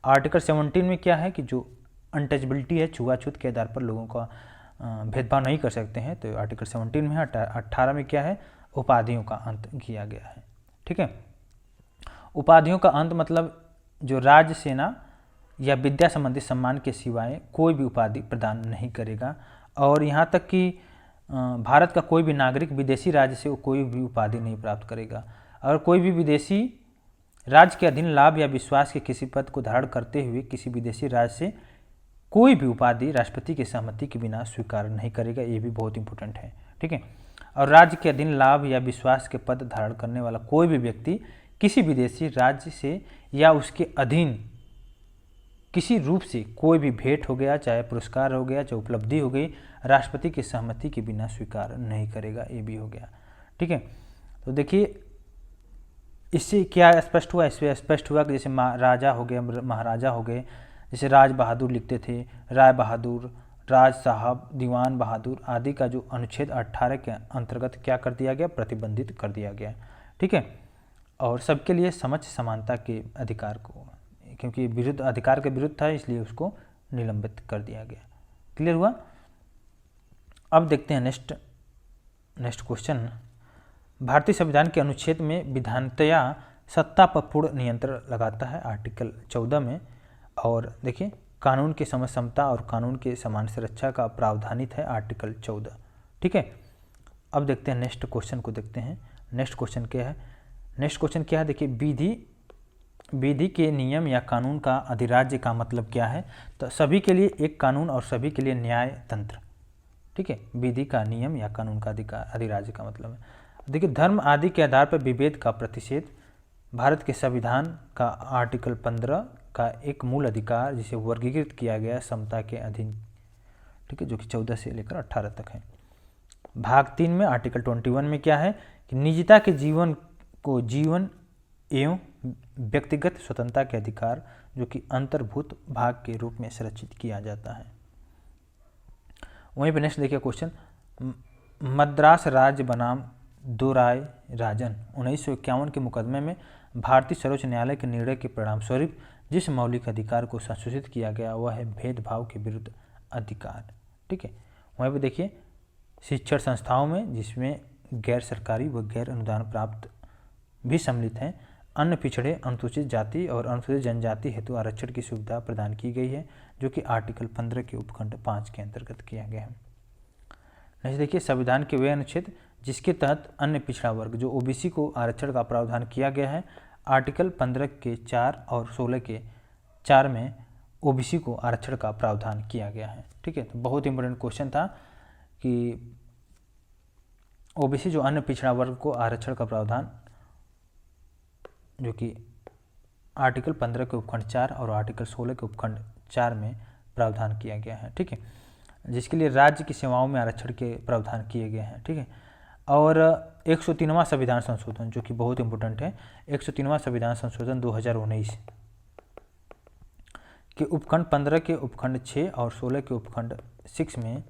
आर्टिकल 17 में क्या है कि जो अनटचबिलिटी है, छुआछूत के आधार पर लोगों का भेदभाव नहीं कर सकते हैं, तो आर्टिकल 17 में है। 18 में क्या है, उपाधियों का अंत किया गया है, ठीक है। उपाधियों का अंत मतलब जो राज्य, सेना या विद्या संबंधी सम्मान के सिवाय कोई भी उपाधि प्रदान नहीं करेगा। और यहाँ तक कि भारत का कोई भी नागरिक विदेशी राज्य से कोई भी उपाधि नहीं प्राप्त करेगा। अगर कोई भी विदेशी राज्य के अधीन लाभ या विश्वास के किसी पद को धारण करते हुए किसी विदेशी राज्य से कोई भी उपाधि राष्ट्रपति की सहमति के बिना स्वीकार नहीं करेगा, ये भी बहुत इंपॉर्टेंट है, ठीक है। और राज्य के अधीन लाभ या विश्वास के पद धारण करने वाला कोई भी व्यक्ति किसी विदेशी राज्य से या उसके अधीन किसी रूप से कोई भी भेंट हो गया, चाहे पुरस्कार हो गया, चाहे उपलब्धि हो गई, राष्ट्रपति की सहमति के बिना स्वीकार नहीं करेगा, ये भी हो गया, ठीक है। तो देखिए इससे क्या स्पष्ट हुआ, इससे स्पष्ट हुआ कि जैसे राजा हो गए, महाराजा हो गए, जैसे राज बहादुर लिखते थे, राय बहादुर, राज साहब, दीवान बहादुर आदि का जो अनुच्छेद 18 के अंतर्गत क्या कर दिया गया, प्रतिबंधित कर दिया गया, ठीक है। और सबके लिए समझ समानता के अधिकार को, क्योंकि विरुद्ध अधिकार के विरुद्ध था इसलिए उसको निलंबित कर दिया गया। क्लियर हुआ। अब देखते हैं नेक्स्ट क्वेश्चन। भारतीय संविधान के अनुच्छेद में विधानतया सत्ता पर पूर्ण नियंत्रण लगाता है आर्टिकल 14 में। और देखिए कानून की समझ समता और कानून के समान सुरक्षा का प्रावधानित है आर्टिकल 14, ठीक है। अब देखते हैं नेक्स्ट क्वेश्चन को, देखते हैं नेक्स्ट क्वेश्चन क्या है। नेक्स्ट क्वेश्चन क्या है, देखिए विधि के नियम या कानून का अधिराज्य का मतलब क्या है। तो सभी के लिए एक कानून और सभी के लिए न्याय तंत्र, ठीक है। विधि का नियम या कानून का अधिराज्य का मतलब है, देखिए धर्म आदि के आधार पर विभेद का प्रतिषेध भारत के संविधान का आर्टिकल 15 का एक मूल अधिकार जिसे वर्गीकृत किया गया समता के अधीन, ठीक है, जो कि 14 से लेकर 18 तक है। भाग 3 में आर्टिकल 21 में क्या है कि निजता के जीवन को जीवन एवं व्यक्तिगत स्वतंत्रता के अधिकार जो कि अंतर्भूत भाग के रूप में संरक्षित किया जाता है। वहीं पर नेक्स्ट देखिए क्वेश्चन, मद्रास राज्य बनाम दोराय राजन 1951 के मुकदमे में भारतीय सर्वोच्च न्यायालय के निर्णय के परिणाम स्वरूप जिस मौलिक अधिकार को संशोधित किया गया वह है भेदभाव के विरुद्ध अधिकार, ठीक है। वहीं पर देखिए शिक्षण संस्थाओं में जिसमें गैर सरकारी व गैर अनुदान प्राप्त भी सम्मिलित हैं, अन्य पिछड़े अनुसूचित जाति और अनुसूचित जनजाति हेतु आरक्षण की सुविधा प्रदान की गई है जो कि आर्टिकल 15 के उपखंड 5 के अंतर्गत किया गया है। नेक्स्ट देखिए संविधान के वे अनुच्छेद जिसके तहत अन्य पिछड़ा वर्ग जो ओबीसी को आरक्षण का प्रावधान किया गया है, आर्टिकल 15 के 4 और 16 के 4 में ओबीसी को आरक्षण का प्रावधान किया गया है, ठीक है। तो बहुत इंपॉर्टेंट क्वेश्चन था कि ओबीसी जो अन्य पिछड़ा वर्ग को आरक्षण का प्रावधान जो कि आर्टिकल 15 के उपखंड 4 और आर्टिकल 16 के उपखंड 4 में प्रावधान किया गया है, ठीक है, जिसके लिए राज्य की सेवाओं में आरक्षण के प्रावधान किए गए हैं, ठीक है। और 103वां संविधान संशोधन जो कि बहुत इंपॉर्टेंट है, 103वां संविधान संशोधन 2019 के उपखंड 15 के उपखंड 6 और 16 के उपखंड 6 में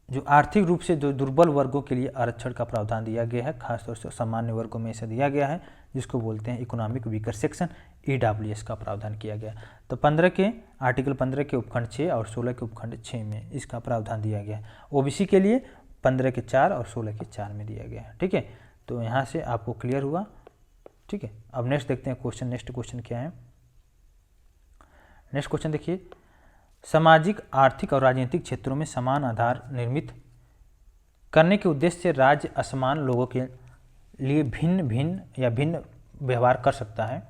जो आर्थिक रूप से जो दुर्बल वर्गों के लिए आरक्षण का प्रावधान दिया गया है, खासतौर से सामान्य वर्गों में ऐसा दिया गया है जिसको बोलते हैं इकोनॉमिक वीकर सेक्शन, EWS का प्रावधान किया गया। तो आर्टिकल 15 के उपखंड 6 और 16 के उपखंड 6 में इसका प्रावधान दिया गया है। ओबीसी के लिए 15 के 4 और 16 के 4 में दिया गया है, ठीक है। तो यहाँ से आपको क्लियर हुआ, ठीक है। अब नेक्स्ट देखते हैं क्वेश्चन, नेक्स्ट क्वेश्चन क्या है। नेक्स्ट क्वेश्चन देखिए, सामाजिक आर्थिक और राजनीतिक क्षेत्रों में समान आधार निर्मित करने के उद्देश्य से राज्य असमान लोगों के लिए भिन्न व्यवहार कर सकता है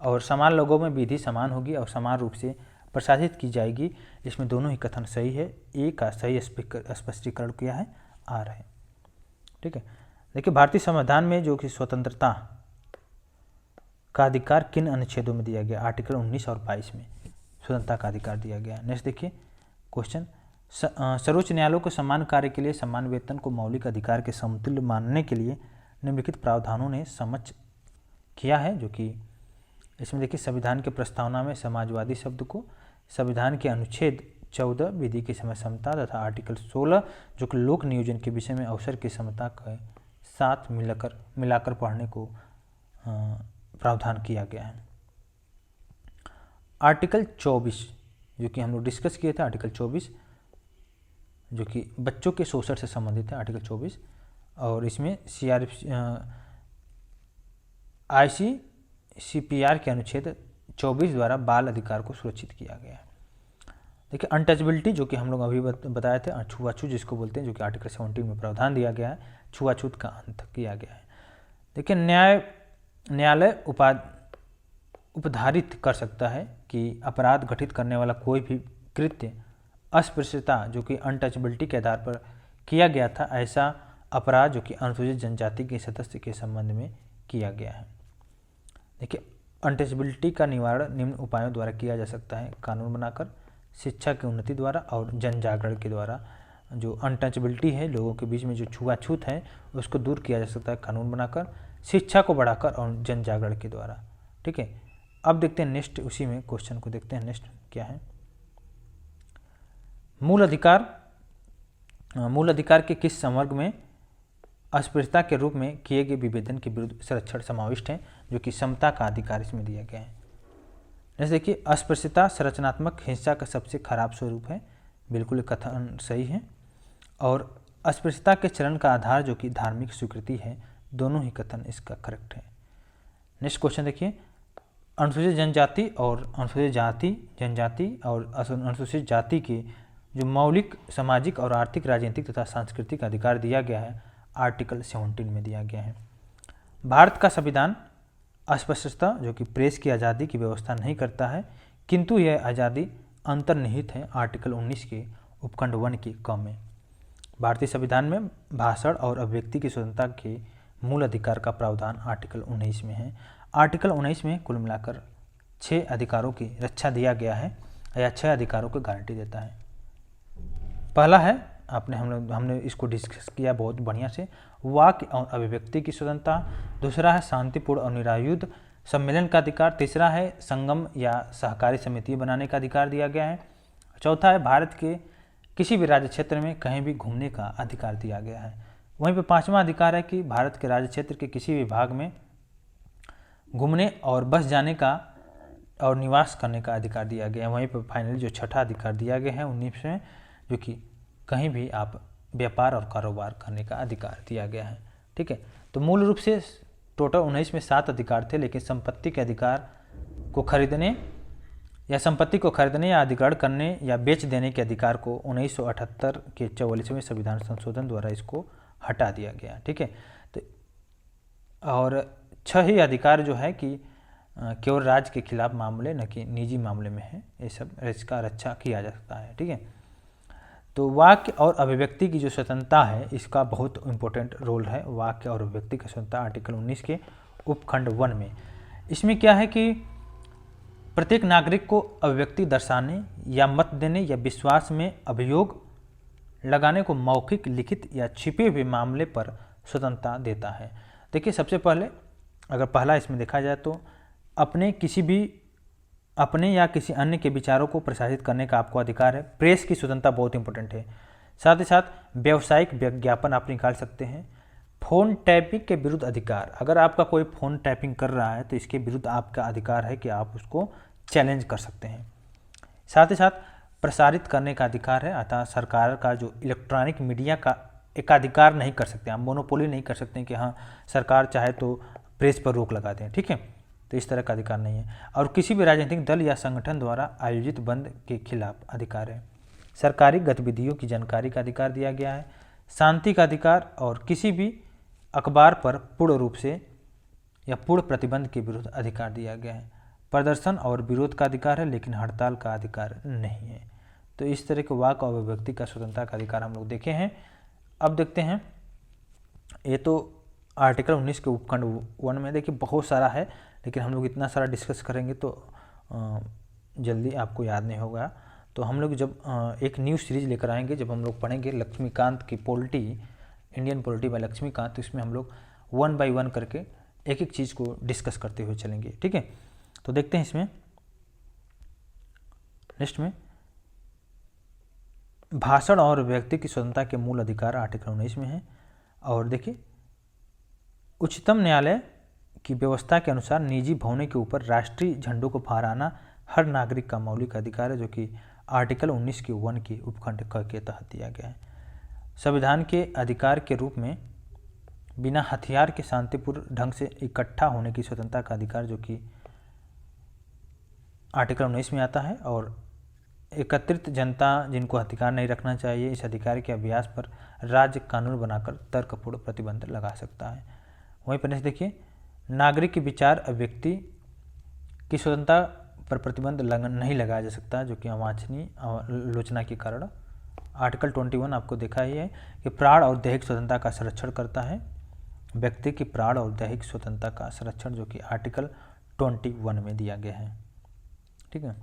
और समान लोगों में विधि समान होगी और समान रूप से प्रशासित की जाएगी। इसमें दोनों ही कथन सही है, ए का सही स्पष्टीकरण किया है आर है, ठीक है। देखिए भारतीय संविधान में जो कि स्वतंत्रता का अधिकार किन अनुच्छेदों में दिया गया, आर्टिकल 19 और 22 में स्वतंत्रता का अधिकार दिया गया। नेक्स्ट देखिए क्वेश्चन, सर्वोच्च न्यायालय को समान कार्य के लिए समान वेतन को मौलिक अधिकार के समतुल्य मानने के लिए निम्नलिखित प्रावधानों ने समक्ष किया है, जो कि इसमें देखिए संविधान के प्रस्तावना में समाजवादी शब्द को संविधान के अनुच्छेद 14 विधि की समय समता तथा आर्टिकल 16 जो कि लोक नियोजन के विषय में अवसर की समता के साथ मिलाकर पढ़ने को प्रावधान किया गया है। आर्टिकल 24 जो कि हम लोग डिस्कस किए थे, आर्टिकल 24 जो कि बच्चों के शोषण से संबंधित है, आर्टिकल 24, और इसमें ICCPR के अनुच्छेद 24 द्वारा बाल अधिकार को सुरक्षित किया गया है। देखिए अनटचबिलिटी जो कि हम लोग अभी बताए थे, छुआछूत जिसको बोलते हैं, जो कि आर्टिकल 17 में प्रावधान दिया गया है, छुआछूत का अंत किया गया है। देखिए न्यायालय उपधारित कर सकता है कि अपराध घटित करने वाला कोई भी कृत्य अस्पृश्यता जो कि अनटचबिलिटी के आधार पर किया गया था, ऐसा अपराध जो कि अनुसूचित जनजाति के सदस्य के संबंध में किया गया है। देखिए अनटचबिलिटी का निवारण निम्न उपायों द्वारा किया जा सकता है, कानून बनाकर, शिक्षा की उन्नति द्वारा और जन जागरण के द्वारा। जो अनटचबिलिटी है, लोगों के बीच में जो छुआछूत है, उसको दूर किया जा सकता है कानून बनाकर, शिक्षा को बढ़ाकर और जन जागरण के द्वारा, ठीक है। अब देखते हैं नेक्स्ट, उसी में क्वेश्चन को देखते हैं, नेक्स्ट क्या है। मूल अधिकार के किस संवर्ग में अस्पृश्यता के रूप में किए गए विभेदन के विरुद्ध संरक्षण समाविष्ट है, जो कि समता का अधिकार इसमें दिया गया है। जैसे देखिए अस्पृश्यता संरचनात्मक हिंसा का सबसे खराब स्वरूप है, बिल्कुल कथन सही है, और अस्पृश्यता के चरण का आधार जो कि धार्मिक स्वीकृति है, दोनों ही कथन इसका करेक्ट है। नेक्स्ट क्वेश्चन देखिए, अनुसूचित जनजाति और जनजाति और अनुसूचित जाति के जो मौलिक सामाजिक और आर्थिक राजनीतिक तथा सांस्कृतिक अधिकार दिया गया है, आर्टिकल 17 में दिया गया है। भारत का संविधान अस्पृश्यता जो कि प्रेस की आज़ादी की व्यवस्था नहीं करता है, किंतु यह आज़ादी अंतर्निहित है आर्टिकल 19 के उपखंड 1 के क में। भारतीय संविधान में भाषण और अभिव्यक्ति की स्वतंत्रता के मूल अधिकार का प्रावधान आर्टिकल 19 में है। आर्टिकल 19 में कुल मिलाकर 6 अधिकारों की रक्षा दिया गया है या 6 अधिकारों को गारंटी देता है। पहला है, हमने इसको डिस्कस किया बहुत बढ़िया से, वाक्य और अभिव्यक्ति की स्वतंत्रता। दूसरा है शांतिपूर्ण और निरायुध सम्मेलन का अधिकार। तीसरा है संगम या सहकारी समिति बनाने का अधिकार दिया गया है। चौथा है भारत के किसी भी राज्य क्षेत्र में कहीं भी घूमने का अधिकार दिया गया है। वहीं पर पांचवा अधिकार है कि भारत के राज्य क्षेत्र के किसी भी भाग में घूमने और बस जाने का और निवास करने का अधिकार दिया गया है। वहीं पर फाइनली जो छठा अधिकार दिया गया है 19 में, जो कि कहीं भी आप व्यापार और कारोबार करने का अधिकार दिया गया है। ठीक है, तो मूल रूप से टोटल 19 में 7 अधिकार थे, लेकिन संपत्ति के अधिकार को खरीदने या संपत्ति को खरीदने या अधिग्रहण करने या बेच देने के अधिकार को 1978 के 44वें संविधान संशोधन द्वारा इसको हटा दिया गया। ठीक है, तो और 6 ही अधिकार जो है कि केवल राज्य के खिलाफ मामले न कि निजी मामले में है, ये सब इसका रक्षा किया जा सकता है। ठीक है, तो वाक्य और अभिव्यक्ति की जो स्वतंत्रता है इसका बहुत इंपॉर्टेंट रोल है। वाक्य और अभिव्यक्ति की स्वतंत्रता आर्टिकल 19 के उपखंड 1 में। इसमें क्या है कि प्रत्येक नागरिक को अभिव्यक्ति दर्शाने या मत देने या विश्वास में अभियोग लगाने को मौखिक, लिखित या छिपे हुए मामले पर स्वतंत्रता देता है। देखिए, सबसे पहले अगर पहला इसमें देखा जाए तो अपने या किसी अन्य के विचारों को प्रसारित करने का आपको अधिकार है। प्रेस की स्वतंत्रता बहुत इंपॉर्टेंट है। साथ ही साथ व्यावसायिक विज्ञापन आप निकाल सकते हैं। फ़ोन टैपिंग के विरुद्ध अधिकार, अगर आपका कोई फ़ोन टैपिंग कर रहा है तो इसके विरुद्ध आपका अधिकार है कि आप उसको चैलेंज कर सकते हैं। साथ ही साथ प्रसारित करने का अधिकार है, अतः सरकार का जो इलेक्ट्रॉनिक मीडिया का एकाधिकार नहीं कर सकते, आप मोनोपोली नहीं कर सकते कि हाँ सरकार चाहे तो प्रेस पर रोक लगा दें। ठीक है, तो इस तरह का अधिकार नहीं है। और किसी भी राजनीतिक दल या संगठन द्वारा आयोजित बंद के खिलाफ अधिकार है। सरकारी गतिविधियों की जानकारी का अधिकार दिया गया है। शांति का अधिकार और किसी भी अखबार पर पूर्ण रूप से या पूर्ण प्रतिबंध के विरुद्ध अधिकार दिया गया है। प्रदर्शन और विरोध का अधिकार है, लेकिन हड़ताल का अधिकार नहीं है। तो इस तरह के वाक और अभिव्यक्ति का स्वतंत्रता का अधिकार हम लोग देखे हैं। अब देखते हैं, ये तो आर्टिकल 19 के उपखंड 1 में देखिए बहुत सारा है, लेकिन हम लोग इतना सारा डिस्कस करेंगे तो जल्दी आपको याद नहीं होगा। तो हम लोग जब एक न्यू सीरीज लेकर आएंगे, जब हम लोग पढ़ेंगे लक्ष्मीकांत की polity, Indian polity by Laxmikanth, तो इसमें हम लोग 1 बाय 1 करके एक एक चीज़ को डिस्कस करते हुए चलेंगे। ठीक है, तो देखते हैं इसमें नेक्स्ट में भाषण और व्यक्ति की स्वतंत्रता के मूल अधिकार आर्टिकल 19 में है। और देखिए, उच्चतम न्यायालय की व्यवस्था के अनुसार निजी भवनों के ऊपर राष्ट्रीय झंडों को फहराना हर नागरिक का मौलिक अधिकार है, जो कि आर्टिकल 19 के 1 के उपखंड क के तहत दिया गया है। संविधान के अधिकार के रूप में बिना हथियार के शांतिपूर्ण ढंग से इकट्ठा होने की स्वतंत्रता का अधिकार, जो कि आर्टिकल 19 में आता है। और एकत्रित जनता जिनको अधिकार नहीं रखना चाहिए, इस अधिकार के अभ्यास पर राज्य कानून बनाकर तर्कपूर्ण प्रतिबंध लगा सकता है। वहीं पर देखिए, नागरिक के विचार अभिव्यक्ति की स्वतंत्रता पर प्रतिबंध नहीं लगाया जा सकता, जो कि अवांछनीय आलोचना के कारण। आर्टिकल 21 आपको देखा ही है कि प्राण और दैहिक स्वतंत्रता का संरक्षण करता है। व्यक्ति की प्राण और दैहिक स्वतंत्रता का संरक्षण, जो कि आर्टिकल 21 में दिया गया है। ठीक है,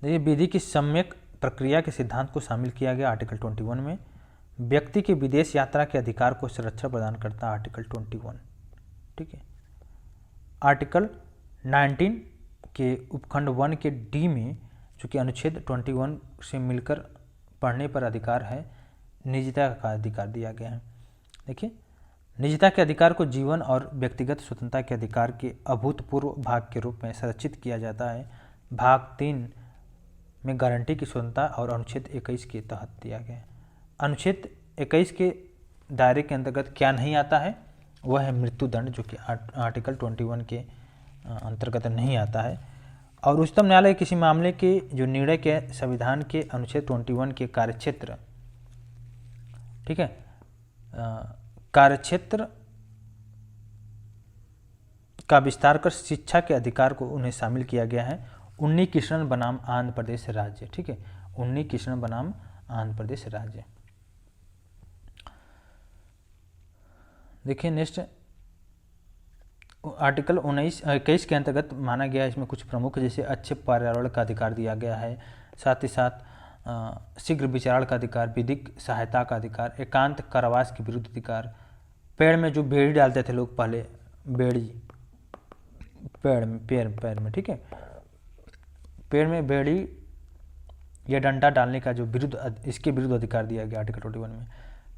देखिए, विधि की सम्यक प्रक्रिया के सिद्धांत को शामिल किया गया आर्टिकल 21 में। व्यक्ति के विदेश यात्रा के अधिकार को संरक्षण प्रदान करता है आर्टिकल 21। ठीक है, आर्टिकल 19 के उपखंड 1 के डी में, जो कि अनुच्छेद 21 से मिलकर पढ़ने पर अधिकार है, निजता का अधिकार दिया गया है। देखिए, निजता के अधिकार को जीवन और व्यक्तिगत स्वतंत्रता के अधिकार के अभूतपूर्व भाग के रूप में संरक्षित किया जाता है। भाग 3 में गारंटी की स्वतंत्रता और अनुच्छेद 21 के तहत दिया गया है। अनुच्छेद 21 के दायरे के अंतर्गत क्या नहीं आता है, वह है मृत्युदंड, जो कि आर्टिकल 21 के अंतर्गत नहीं आता है। और उच्चतम न्यायालय किसी मामले के जो निर्णय के संविधान के अनुच्छेद 21 के कार्यक्षेत्र, ठीक है, कार्यक्षेत्र का विस्तार कर शिक्षा के अधिकार को उन्हें शामिल किया गया है। उन्नी कृष्णन बनाम आंध्र प्रदेश राज्य। ठीक है, उन्नी कृष्णन बनाम आंध्र प्रदेश राज्य। देखिए नेक्स्ट आर्टिकल 21 के अंतर्गत माना गया है, इसमें कुछ प्रमुख जैसे अच्छे पर्यावरण का अधिकार दिया गया है, साथ ही साथ शीघ्र विचारण का अधिकार, विधिक सहायता का अधिकार, एकांत कारावास के विरुद्ध अधिकार, पेड़ में जो बेड़ी डालते थे लोग पहले, बेड़ी पैर में, ठीक है, पेड़ में बेड़ी या डंडा डालने का जो विरुद्ध, इसके विरुद्ध अधिकार दिया गया आर्टिकल 21 में।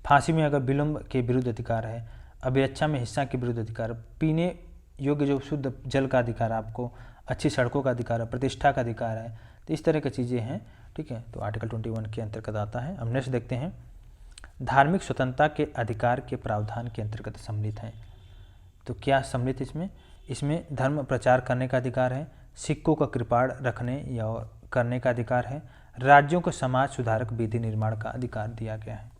फांसी में अगर विलंब के विरुद्ध अधिकार है, अभिरक्षा में हिस्सा के विरुद्ध अधिकार, पीने योग्य जो शुद्ध जल का अधिकार है आपको, अच्छी सड़कों का अधिकार है, प्रतिष्ठा का अधिकार है, तो इस तरह की चीज़ें हैं, ठीक है, तो आर्टिकल 21 के अंतर्गत आता है। अब नेक्स्ट देखते हैं, धार्मिक स्वतंत्रता के अधिकार के प्रावधान के अंतर्गत सम्मिलित हैं। तो क्या सम्मिलित इसमें धर्म प्रचार करने का अधिकार है, सिक्कों का कृपाण रखने या करने का अधिकार है, राज्यों को समाज सुधारक विधि निर्माण का अधिकार दिया गया है।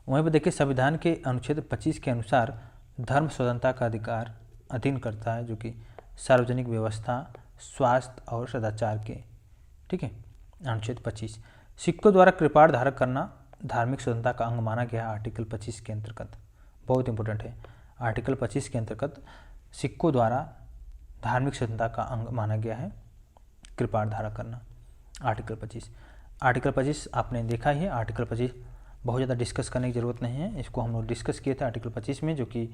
वहीं पर देखिए संविधान के अनुच्छेद 25 के अनुसार धर्म स्वतंत्रता का अधिकार अधीन करता है, जो कि सार्वजनिक व्यवस्था, स्वास्थ्य और सदाचार के, ठीक है, अनुच्छेद 25। सिक्कों द्वारा कृपाण धारक करना धार्मिक स्वतंत्रता का अंग माना गया है आर्टिकल 25 के अंतर्गत, बहुत इंपॉर्टेंट है। आर्टिकल 25 के अंतर्गत सिक्कों द्वारा धार्मिक स्वतंत्रता का अंग माना गया है कृपाण धारण करना, आर्टिकल 25। आर्टिकल 25 आपने देखा ही है, आर्टिकल 25 बहुत ज़्यादा डिस्कस करने की ज़रूरत नहीं है, इसको हम लोग डिस्कस किए थे आर्टिकल 25 में, जो कि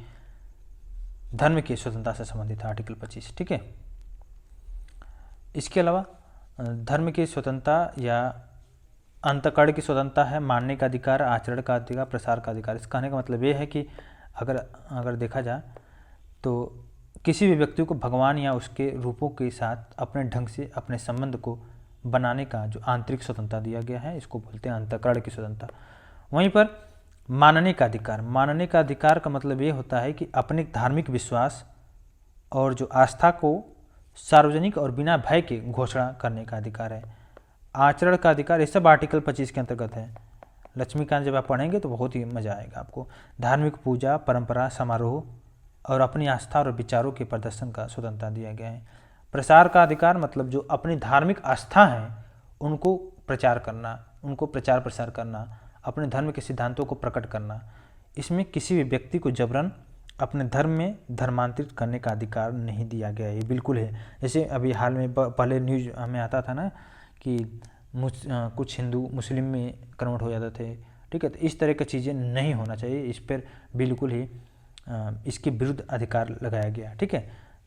धर्म की स्वतंत्रता से संबंधित है आर्टिकल 25, ठीक है। इसके अलावा धर्म की स्वतंत्रता या अंतःकरण की स्वतंत्रता है, मानने का अधिकार, आचरण का अधिकार, प्रसार का अधिकार। इस कहने का मतलब ये है कि अगर देखा जाए तो किसी भी व्यक्ति को भगवान या उसके रूपों के साथ अपने ढंग से अपने संबंध को बनाने का जो आंतरिक स्वतंत्रता दिया गया है, इसको बोलते हैं अंतःकरण की स्वतंत्रता। वहीं पर मानने का अधिकार, मानने का अधिकार का मतलब ये होता है कि अपने धार्मिक विश्वास और जो आस्था को सार्वजनिक और बिना भय के घोषणा करने का अधिकार है। आचरण का अधिकार, ये सब आर्टिकल 25 के अंतर्गत है। लक्ष्मीकांत जब आप पढ़ेंगे तो बहुत ही मजा आएगा आपको। धार्मिक पूजा, परंपरा, समारोह और अपनी आस्था और विचारों के प्रदर्शन का स्वतंत्रता दिया गया है। प्रसार का अधिकार मतलब जो अपनी धार्मिक आस्था है उनको प्रचार करना, उनको प्रचार प्रसार करना, अपने धर्म के सिद्धांतों को प्रकट करना। इसमें किसी भी व्यक्ति को जबरन अपने धर्म में धर्मांतरित करने का अधिकार नहीं दिया गया है, ये बिल्कुल है। जैसे अभी हाल में पहले न्यूज हमें आता था ना कि कुछ हिंदू मुस्लिम में कन्वर्ट हो जाते थे, ठीक है, तो इस तरह की चीज़ें नहीं होना चाहिए, इस पर बिल्कुल ही इसके विरुद्ध अधिकार लगाया गया, ठीक है।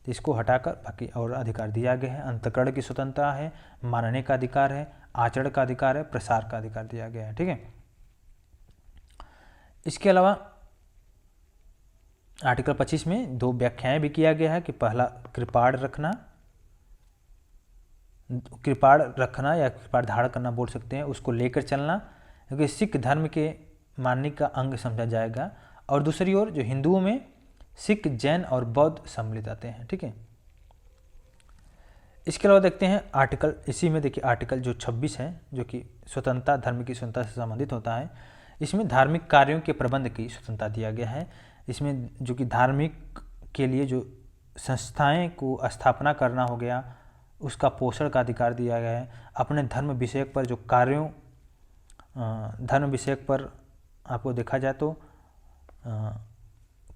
तो इसको हटाकर बाकी और अधिकार दिया गया है। अंतःकरण की स्वतंत्रता है, मानने का अधिकार है, आचरण का अधिकार है, प्रसार का अधिकार दिया गया है, ठीक है। इसके अलावा आर्टिकल 25 में 2 व्याख्याएं भी किया गया है कि पहला कृपाण रखना या कृपाण धारण करना बोल सकते हैं, उसको लेकर चलना, क्योंकि सिख धर्म के मानने का अंग समझा जाएगा। और दूसरी ओर जो हिंदुओं में सिख, जैन और बौद्ध सम्मिलित आते हैं, ठीक है। इसके अलावा देखते हैं आर्टिकल, इसी में देखिए आर्टिकल जो 26 है, जो कि स्वतंत्रता, धर्म की स्वतंत्रता से संबंधित होता है। इसमें धार्मिक कार्यों के प्रबंध की स्वतंत्रता दिया गया है। इसमें जो कि धार्मिक के लिए जो संस्थाएं को स्थापना करना हो गया, उसका पोषण का अधिकार दिया गया है। अपने धर्म विषयक पर जो कार्यों, धर्म विषयक पर आपको देखा जाए तो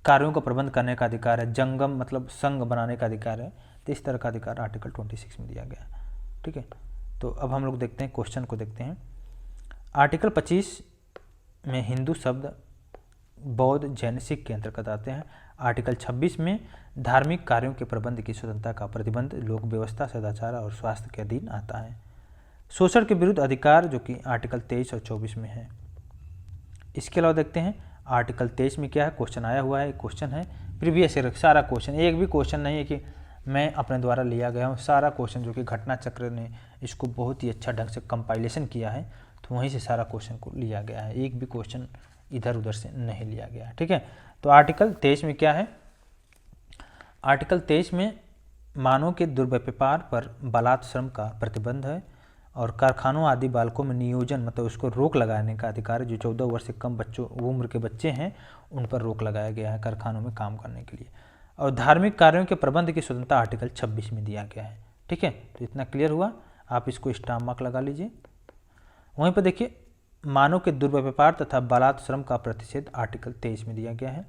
कार्यों का प्रबंध करने का अधिकार है। जंगम मतलब संघ बनाने का अधिकार है। तो इस तरह का अधिकार आर्टिकल 26 में दिया गया है, ठीक है। तो अब हम लोग देखते हैं, क्वेश्चन को देखते हैं। आर्टिकल 25 में हिंदू शब्द बौद्ध, जैन, सिख के अंतर्गत आते हैं। आर्टिकल 26 में धार्मिक कार्यों के प्रबंध की स्वतंत्रता का प्रतिबंध लोक व्यवस्था, सदाचार और स्वास्थ्य के अधीन आता है। शोषण के विरुद्ध अधिकार जो कि आर्टिकल 23 और 24 में है। इसके अलावा देखते हैं आर्टिकल 23 में क्या है, क्वेश्चन आया हुआ है, क्वेश्चन है प्रीवियस ईयर सारा क्वेश्चन, एक भी क्वेश्चन नहीं है कि मैं अपने द्वारा लिया गया हूँ, सारा क्वेश्चन जो कि घटना चक्र ने इसको बहुत ही अच्छा ढंग से कंपाइलेशन किया है, तो वहीं से सारा क्वेश्चन को लिया गया है, एक भी क्वेश्चन इधर उधर से नहीं लिया गया है, ठीक है। तो आर्टिकल 23 में क्या है, आर्टिकल 23 में मानव के दुर्व्यापार पर बलात् श्रम का प्रतिबंध है और कारखानों आदि बालकों में नियोजन मतलब उसको रोक लगाने का अधिकार है। जो 14 वर्ष से कम बच्चों उम्र के बच्चे हैं उन पर रोक लगाया गया है कारखानों में काम करने के लिए। और धार्मिक कार्यों के प्रबंध की स्वतंत्रता आर्टिकल 26 में दिया गया है, ठीक है। तो इतना क्लियर हुआ, आप इसको स्टार मार्क लगा लीजिए। वहीं पर देखिए मानव के दुर्व्यवहार तथा बलात्कार श्रम का प्रतिषेध आर्टिकल 23 में दिया गया है।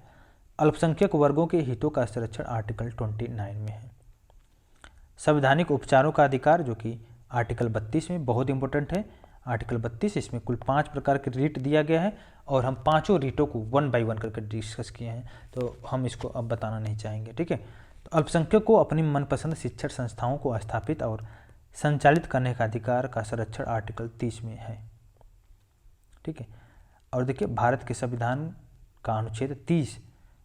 अल्पसंख्यक वर्गों के हितों का संरक्षण आर्टिकल 29 में है। संवैधानिक उपचारों का अधिकार जो कि आर्टिकल 32 में बहुत इंपॉर्टेंट है। आर्टिकल 32 इसमें कुल 5 प्रकार के रीट दिया गया है और हम पांचों रीटों को 1 बाय 1 करके डिस्कस किए हैं, तो हम इसको अब बताना नहीं चाहेंगे। ठीक है, तो अल्पसंख्यक को अपनी मनपसंद शिक्षण संस्थाओं को स्थापित और संचालित करने का अधिकार का संरक्षण आर्टिकल 30 में है। ठीक है, और देखिए भारत के संविधान का अनुच्छेद 30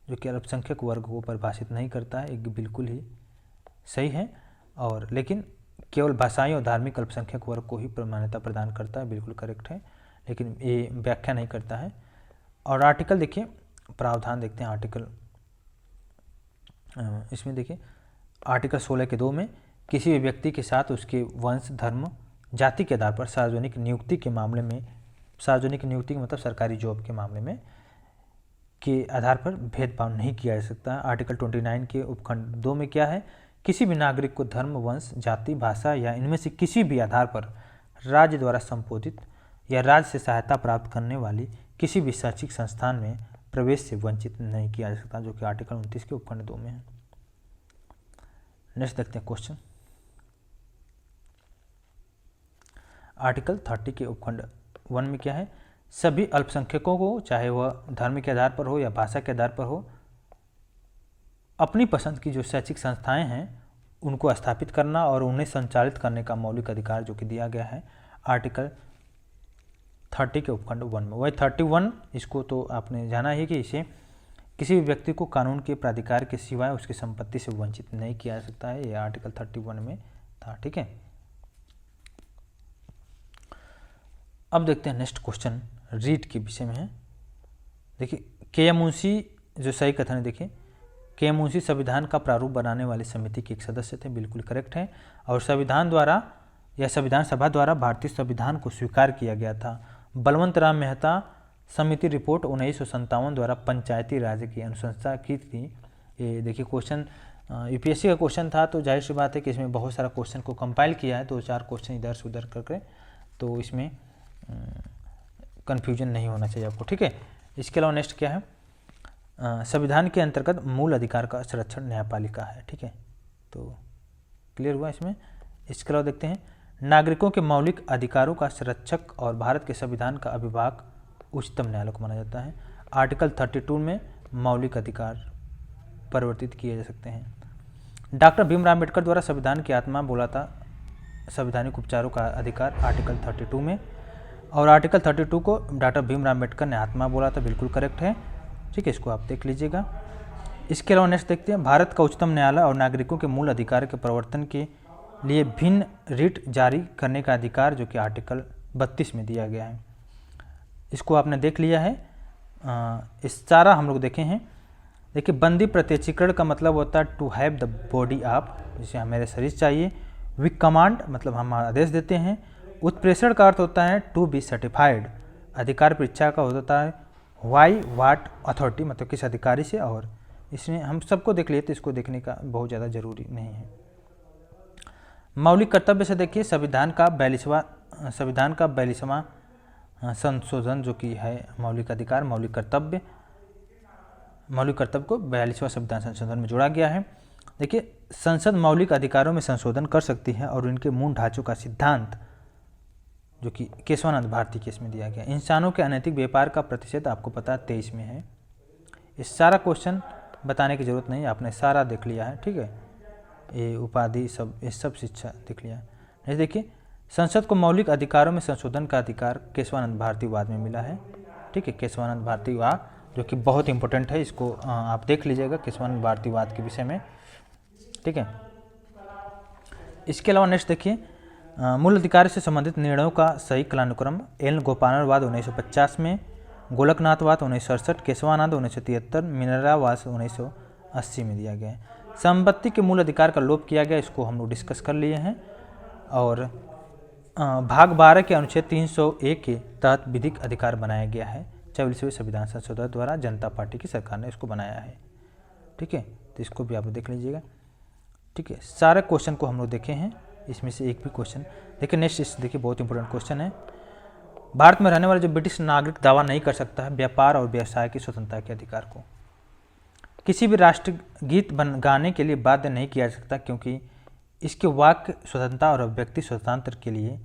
जो कि अल्पसंख्यक वर्ग को परिभाषित नहीं करता है, एक बिल्कुल ही सही है, और लेकिन केवल भाषाई और धार्मिक अल्पसंख्यक वर्ग को ही मान्यता प्रदान करता है, बिल्कुल करेक्ट है, लेकिन ये व्याख्या नहीं करता है। और आर्टिकल देखिए, प्रावधान देखते हैं आर्टिकल, इसमें देखिए आर्टिकल 16 के 2 में किसी भी व्यक्ति के साथ उसके वंश, धर्म, जाति के आधार पर सार्वजनिक नियुक्ति के मामले में, सार्वजनिक नियुक्ति के मतलब सरकारी जॉब के मामले में के आधार पर भेदभाव नहीं किया जा सकता। आर्टिकल 29 के उपखंड 2 में क्या है, किसी भी नागरिक को धर्म, वंश, जाति, भाषा या इनमें से किसी भी आधार पर राज्य द्वारा संबोधित या राज्य से सहायता प्राप्त करने वाली किसी भी शैक्षिक संस्थान में प्रवेश से वंचित नहीं किया जा सकता, जो कि आर्टिकल 29 के उपखंड 2 में है। नेक्स्ट देखते हैं क्वेश्चन। आर्टिकल 30 के उपखंड 1 में क्या है, सभी अल्पसंख्यकों को चाहे वह धर्म के आधार पर हो या भाषा के आधार पर हो, अपनी पसंद की जो शैक्षिक संस्थाएं हैं उनको स्थापित करना और उन्हें संचालित करने का मौलिक अधिकार जो कि दिया गया है आर्टिकल 30 के उपखंड 1 में। वही 31 इसको तो आपने जाना ही कि इसे किसी भी व्यक्ति को कानून के प्राधिकार के सिवाय उसकी संपत्ति से वंचित नहीं किया जा सकता है, ये आर्टिकल 31 में था। ठीक है, अब देखते हैं नेक्स्ट क्वेश्चन रीट के विषय में है। देखिए के एम मुंशी जो सही कथन है, देखिए के एम मुंशी संविधान का प्रारूप बनाने वाली समिति के एक सदस्य थे, बिल्कुल करेक्ट है, और संविधान द्वारा या संविधान सभा द्वारा भारतीय संविधान को स्वीकार किया गया था। बलवंत राम मेहता समिति रिपोर्ट 1957 द्वारा पंचायती राज की अनुशंसा की थी। ये देखिए क्वेश्चन यूपीएससी का क्वेश्चन था, तो जाहिर सी बात है कि इसमें बहुत सारा क्वेश्चन को कंपाइल किया है, 2-4 क्वेश्चन इधर से उधर करके, तो इसमें कन्फ्यूजन नहीं होना चाहिए आपको। ठीक है, इसके अलावा नेक्स्ट क्या है, संविधान के अंतर्गत मूल अधिकार का संरक्षण न्यायपालिका है। ठीक है, तो क्लियर हुआ इसमें। इसके अलावा देखते हैं नागरिकों के मौलिक अधिकारों का संरक्षक और भारत के संविधान का अभिभावक उच्चतम न्यायालय को माना जाता है। आर्टिकल 32 में मौलिक अधिकार परिवर्तित किए जा सकते हैं। डॉक्टर भीमराव अम्बेडकर द्वारा संविधान की आत्मा बोला था संवैधानिक उपचारों का अधिकार आर्टिकल 32 में, और आर्टिकल 32 को डॉक्टर भीमराव अम्बेडकर ने आत्मा बोला था, बिल्कुल करेक्ट है। ठीक है, इसको आप देख लीजिएगा। इसके अलावा नेक्स्ट देखते हैं भारत का उच्चतम न्यायालय और नागरिकों के मूल अधिकार के प्रवर्तन के लिए भिन्न रिट जारी करने का अधिकार जो कि आर्टिकल 32 में दिया गया है। इसको आपने देख लिया है। इस सारा हम लोग देखे हैं। देखिए बंदी प्रत्यक्षीकरण का मतलब होता है to have the body of, जिसे हमें शरीर चाहिए। वी कमांड मतलब हम आदेश देते हैं। उत्प्रेषण का अर्थ होता है टू बी सर्टिफाइड। अधिकार परीक्षा का होता है वाई वाट अथॉरिटी, मतलब किस अधिकारी से, और इसमें हम सबको देख लिए तो इसको देखने का बहुत ज़्यादा जरूरी नहीं है। मौलिक कर्तव्य से देखिए संविधान का 42वां संशोधन जो कि है मौलिक अधिकार, मौलिक कर्तव्य को 42वां संविधान संशोधन में जोड़ा गया है। देखिए संसद मौलिक अधिकारों में संशोधन कर सकती है और इनके मूल ढांचों का सिद्धांत जो कि केशवानंद भारती केस में दिया गया। इंसानों के अनैतिक व्यापार का प्रतिशत आपको पता है 23 में है। इस सारा क्वेश्चन बताने की जरूरत नहीं, आपने सारा देख लिया है। ठीक है, ये उपाधि सब ये सब शिक्षा देख लिया है। देखिए संसद को मौलिक अधिकारों में संशोधन का अधिकार केशवानंद भारतीवाद में मिला है। ठीक है, केशवानंद भारतीवाद जो कि बहुत इंपॉर्टेंट है, इसको आप देख लीजिएगा केशवानंद भारतीवाद के विषय में। ठीक है, इसके अलावा नेक्स्ट देखिए मूल अधिकार से संबंधित निर्णयों का सही कालानुक्रम। एल गोपालनवाद 1950 में, गोलकनाथवाद 1967, केशवानंद 1973, मिनरावाद 1980 में दिया गया है। संपत्ति के मूल अधिकार का लोप किया गया, इसको हम लोग डिस्कस कर लिए हैं। और भाग 12 के अनुच्छेद 301 के तहत विधिक अधिकार बनाया गया है 44वें संविधान संशोधन द्वारा। जनता पार्टी की सरकार ने इसको बनाया है। ठीक है, तो इसको भी आप देख लीजिएगा। ठीक है, सारे क्वेश्चन को हम लोग देखे हैं, इसमें से एक भी क्वेश्चन देखिए। नेक्स्ट देखिए बहुत इंपॉर्टेंट क्वेश्चन है। भारत में रहने वाले जो ब्रिटिश नागरिक दावा नहीं कर सकता है व्यापार और व्यवसाय की स्वतंत्रता के अधिकार को। किसी भी राष्ट्रगीत गाने के लिए बाध्य नहीं किया जा सकता, क्योंकि इसके वाक्य स्वतंत्रता और अभिव्यक्ति स्वतंत्र के लिए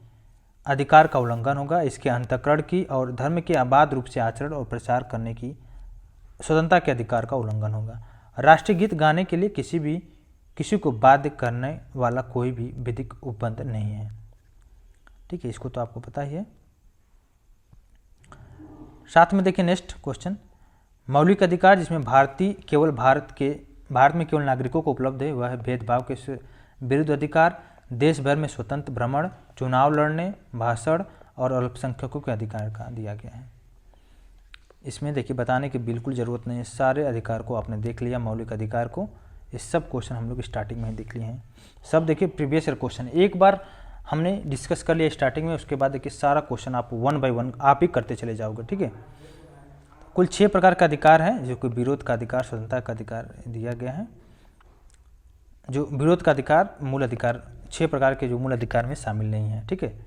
अधिकार का उल्लंघन होगा। इसके अंतःकरण की और धर्म के अबाध रूप से आचरण और प्रचार करने की स्वतंत्रता के अधिकार का उल्लंघन होगा। राष्ट्रीय गीत गाने के लिए किसी को बाध्य करने वाला कोई भी विधिक उपबंध नहीं है। ठीक है, इसको तो आपको पता ही है। साथ में देखिए नेक्स्ट क्वेश्चन, मौलिक अधिकार जिसमें भारत में केवल नागरिकों को उपलब्ध है वह है भेदभाव के विरुद्ध अधिकार, देश भर में स्वतंत्र भ्रमण, चुनाव लड़ने, भाषण और अल्पसंख्यकों के अधिकार का दिया गया है। इसमें देखिए बताने की बिल्कुल ज़रूरत नहीं है, सारे अधिकार को आपने देख लिया, मौलिक अधिकार को। ये सब क्वेश्चन हम लोग स्टार्टिंग में ही देख लिए हैं। सब देखिए प्रीवियस ईयर क्वेश्चन एक बार हमने डिस्कस कर लिया स्टार्टिंग में, उसके बाद देखिए सारा क्वेश्चन आप 1 बाय 1 आप ही करते चले जाओगे। ठीक है, कुल 6 प्रकार का अधिकार है, जो कि विरोध का अधिकार, स्वतंत्रता का अधिकार दिया गया है। जो विरोध का अधिकार, मूल अधिकार, 6 प्रकार के जो मूल अधिकार में शामिल नहीं है। ठीक है,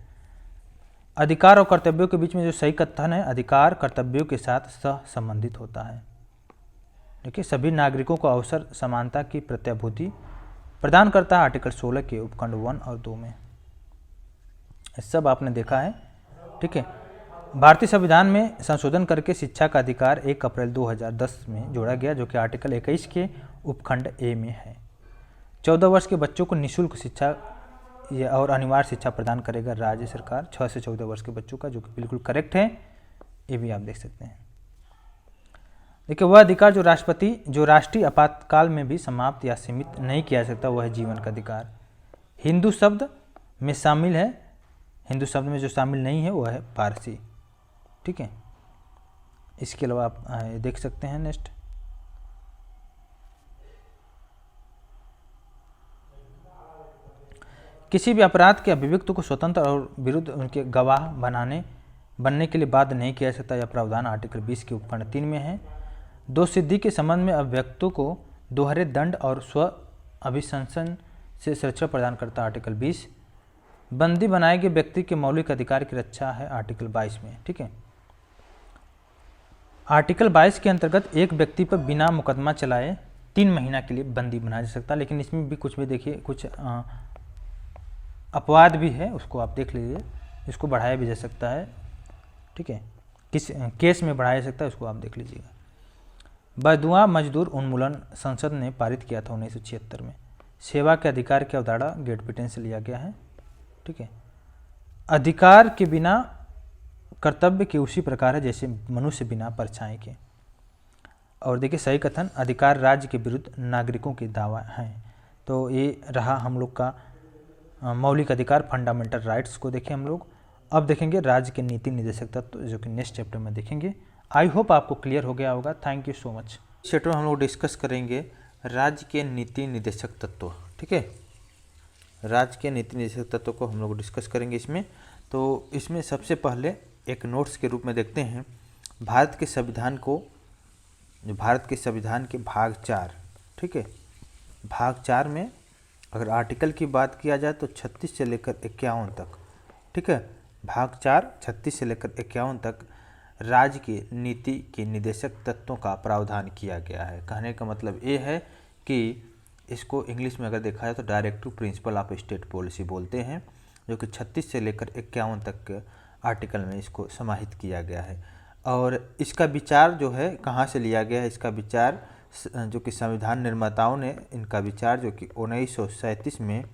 अधिकार और कर्तव्यों के बीच में जो सही कथन है, अधिकार कर्तव्यों के साथ सह संबंधित होता है। देखिए, सभी नागरिकों को अवसर समानता की प्रत्याभूति प्रदान करता है, आर्टिकल 16 के उपखंड 1 और 2 में। सब आपने देखा है। ठीक है, भारतीय संविधान में संशोधन करके शिक्षा का अधिकार 1 अप्रैल 2010 में जोड़ा गया, जो कि आर्टिकल 21 के उपखंड ए में है। 14 वर्ष के बच्चों को निःशुल्क शिक्षा और अनिवार्य शिक्षा प्रदान करेगा राज्य सरकार 6 से 14 वर्ष के बच्चों का, जो कि बिल्कुल करेक्ट है। ये भी आप देख सकते हैं। देखिए, वह अधिकार जो राष्ट्रीय आपातकाल में भी समाप्त या सीमित नहीं किया जा सकता, वह है जीवन का अधिकार। हिंदू शब्द में शामिल है, हिंदू शब्द में जो शामिल नहीं है वह है पारसी। ठीक है, इसके अलावा आप देख सकते हैं नेक्स्ट, किसी भी अपराध के अभियुक्त को स्वतंत्र और विरुद्ध उनके गवाह बनने के लिए बाध्य नहीं किया जा सकता। यह प्रावधान आर्टिकल 20 के उपखंड 3 में है। दोष सिद्धि के संबंध में अभियुक्तों को दोहरे दंड और स्व अभिशंसन से सुरक्षा प्रदान करता है, आर्टिकल 20। बंदी बनाए गए व्यक्ति के मौलिक अधिकार की रक्षा है, आर्टिकल 22 में। ठीक है, आर्टिकल 22 के अंतर्गत एक व्यक्ति पर बिना मुकदमा चलाए 3 महीना के लिए बंदी बनाया जा सकता है। लेकिन इसमें भी कुछ भी देखिए, कुछ अपवाद भी है, उसको आप देख लीजिए। इसको बढ़ाया भी जा सकता है। ठीक है, किस केस में बढ़ाया जा सकता है उसको आप देख लीजिएगा। बदुआ मजदूर उन्मूलन संसद ने पारित किया था 1976 में। सेवा के अधिकार की अवधारणा ग्रेट ब्रिटेन से लिया गया है। ठीक है, अधिकार के बिना कर्तव्य के उसी प्रकार है जैसे मनुष्य बिना परछाई के। और देखिए, सही कथन, अधिकार राज्य के विरुद्ध नागरिकों के दावा हैं। तो ये रहा हम लोग का मौलिक अधिकार, फंडामेंटल राइट्स को देखें हम लोग। अब देखेंगे राज्य के नीति निर्देशक तत्व, जो कि नेक्स्ट चैप्टर में देखेंगे। आई होप आपको क्लियर हो गया होगा। Thank you so much. इस चैप्टर में हम लोग डिस्कस करेंगे राज्य के नीति निर्देशक तत्व। ठीक है, राज्य के नीति निर्देशक तत्व को हम लोग डिस्कस करेंगे इसमें। तो इसमें सबसे पहले एक नोट्स के रूप में देखते हैं भारत के संविधान को, जो भारत के संविधान के भाग 4। ठीक है, भाग 4 में अगर आर्टिकल की बात किया जाए तो 36 से लेकर 51 तक। ठीक है, भाग 4 36 से लेकर 51 तक राज्य की नीति के निर्देशक तत्वों का प्रावधान किया गया है। कहने का मतलब ये है कि इसको इंग्लिश में अगर देखा जाए तो directive principle of state policy बोलते हैं, जो कि 36 से लेकर 51 तक के आर्टिकल में इसको समाहित किया गया है। और इसका विचार जो है कहाँ से लिया गया है, इसका विचार जो कि संविधान निर्माताओं ने इनका विचार जो कि 1937 में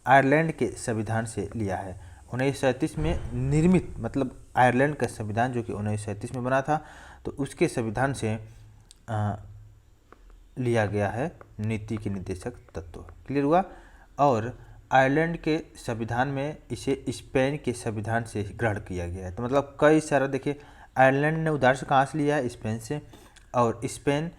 आयरलैंड के संविधान से लिया है। 1937 में निर्मित, मतलब आयरलैंड का संविधान जो कि 1937 में बना था, तो उसके संविधान से लिया गया है नीति के निर्देशक तत्व। क्लियर हुआ। और आयरलैंड के संविधान में इसे स्पेन के संविधान से ग्रहण किया गया है। तो मतलब कई सारा देखिए, आयरलैंड ने उदाहरण कहाँ से लिया है, स्पेन से, और स्पेन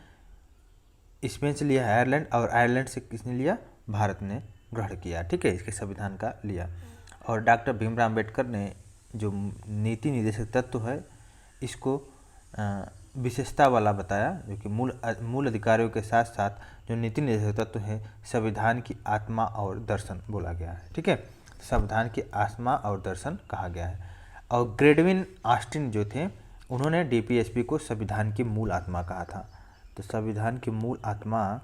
से लिया है आयरलैंड, और आयरलैंड से किसने लिया, भारत ने ग्रहण किया। ठीक है, इसके संविधान का लिया। और डॉक्टर भीमराव अम्बेडकर ने जो नीति निर्देशक तत्व है इसको विशेषता वाला बताया, जो कि मूल अधिकारियों के साथ साथ जो नीति निर्देशक तत्व है संविधान की आत्मा और दर्शन बोला गया है। ठीक है, संविधान की आत्मा और दर्शन कहा गया है। और ग्रेडविन ऑस्टिन जो थे उन्होंने डीपीएसपी को संविधान की मूल आत्मा कहा था। तो संविधान की मूल आत्मा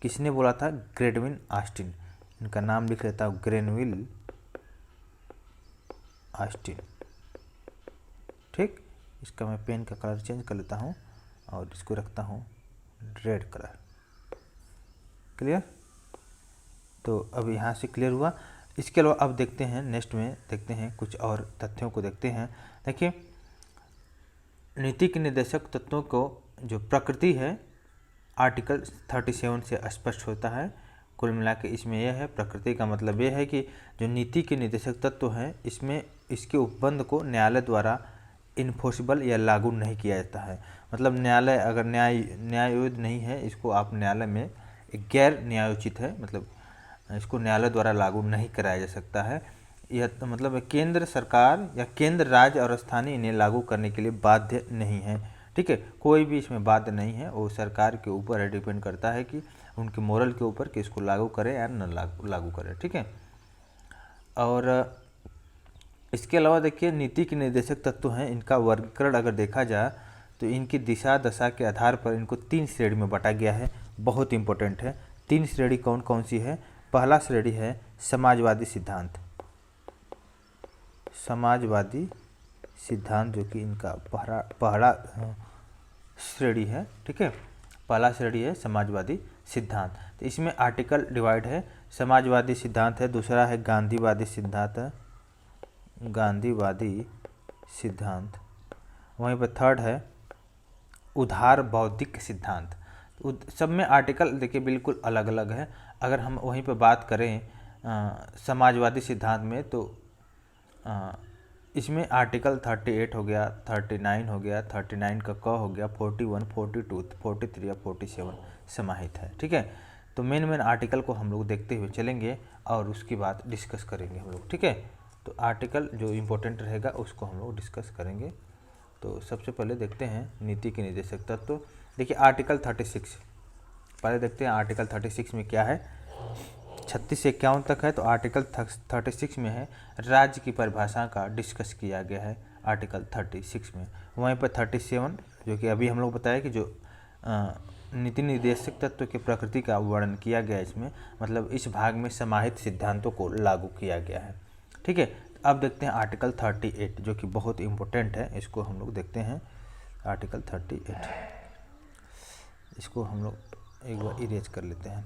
किसने बोला था? ग्रेडविन ऑस्टिन। इनका नाम लिख लेता हूँ, ग्रेनविल ऑस्टिन। ठीक, इसका मैं पेन का कलर चेंज कर लेता हूँ और इसको रखता हूँ रेड कलर। क्लियर? तो अब यहाँ से क्लियर हुआ। इसके अलावा अब देखते हैं नेक्स्ट में, देखते हैं कुछ और तथ्यों को देखते हैं। देखिए, नीति के निर्देशक तत्वों को जो प्रकृति है आर्टिकल 37 से स्पष्ट होता है। कुल मिला के इसमें यह है, प्रकृति का मतलब यह है कि जो नीति के निर्देशक तत्व हैं इसमें इसके उपबंध को न्यायालय द्वारा इन्फोर्सिबल या लागू नहीं किया जाता है। मतलब न्यायालय अगर न्यायोचित नहीं है, इसको आप न्यायालय में गैर न्यायोचित है, मतलब इसको न्यायालय द्वारा लागू नहीं कराया जा सकता है। यह तो मतलब केंद्र सरकार या केंद्र, राज्य और स्थानीय इन्हें लागू करने के लिए बाध्य नहीं है। ठीक है, कोई भी इसमें बाध्य नहीं है, वो सरकार के ऊपर है, डिपेंड करता है कि उनके मोरल के ऊपर कि इसको लागू करें या न लागू करें। ठीक है, और इसके अलावा देखिए नीति के निर्देशक तत्व हैं, इनका वर्गीकरण अगर देखा जाए तो इनकी दिशा दशा के आधार पर इनको 3 श्रेणी में बांटा गया है। बहुत इंपॉर्टेंट है। 3 श्रेणी कौन कौन सी है? पहला श्रेणी है समाजवादी सिद्धांत। समाजवादी सिद्धांत जो कि इनका पहला श्रेणी है। ठीक है, पहला श्रेणी है समाजवादी सिद्धांत। तो इसमें आर्टिकल डिवाइड है, समाजवादी सिद्धांत है, दूसरा है गांधीवादी सिद्धांत है, गांधीवादी सिद्धांत। वहीं पर थर्ड है उदार बौद्धिक सिद्धांत। सब में आर्टिकल देखिए बिल्कुल अलग अलग है। अगर हम वहीं पर बात करें समाजवादी सिद्धांत में तो इसमें आर्टिकल 38 हो गया, 39 हो गया, 39 का क हो गया, 41, 42, 43 या 47 समाहित है। ठीक है, तो मेन आर्टिकल को हम लोग देखते हुए चलेंगे और उसके बाद डिस्कस करेंगे हम लोग। ठीक है, तो आर्टिकल जो इम्पोर्टेंट रहेगा उसको हम लोग डिस्कस करेंगे। तो सबसे पहले देखते हैं नीति के निर्देशक तत्व। देखिए आर्टिकल 36, पहले देखते हैं आर्टिकल 36 में क्या है। 36 से 51 तक है, तो आर्टिकल 36 में है राज्य की परिभाषा का डिस्कस किया गया है आर्टिकल 36 में। वहीं पर 37 जो कि अभी हम लोग बताया कि जो नीति निर्देशक तत्व की प्रकृति का वर्णन किया गया है इसमें, मतलब इस भाग में समाहित सिद्धांतों को लागू किया गया है। ठीक है, अब देखते हैं आर्टिकल 38 जो कि बहुत इम्पोर्टेंट है, इसको हम लोग देखते हैं। आर्टिकल 38 इसको हम लोग एक बार इरेज कर लेते हैं।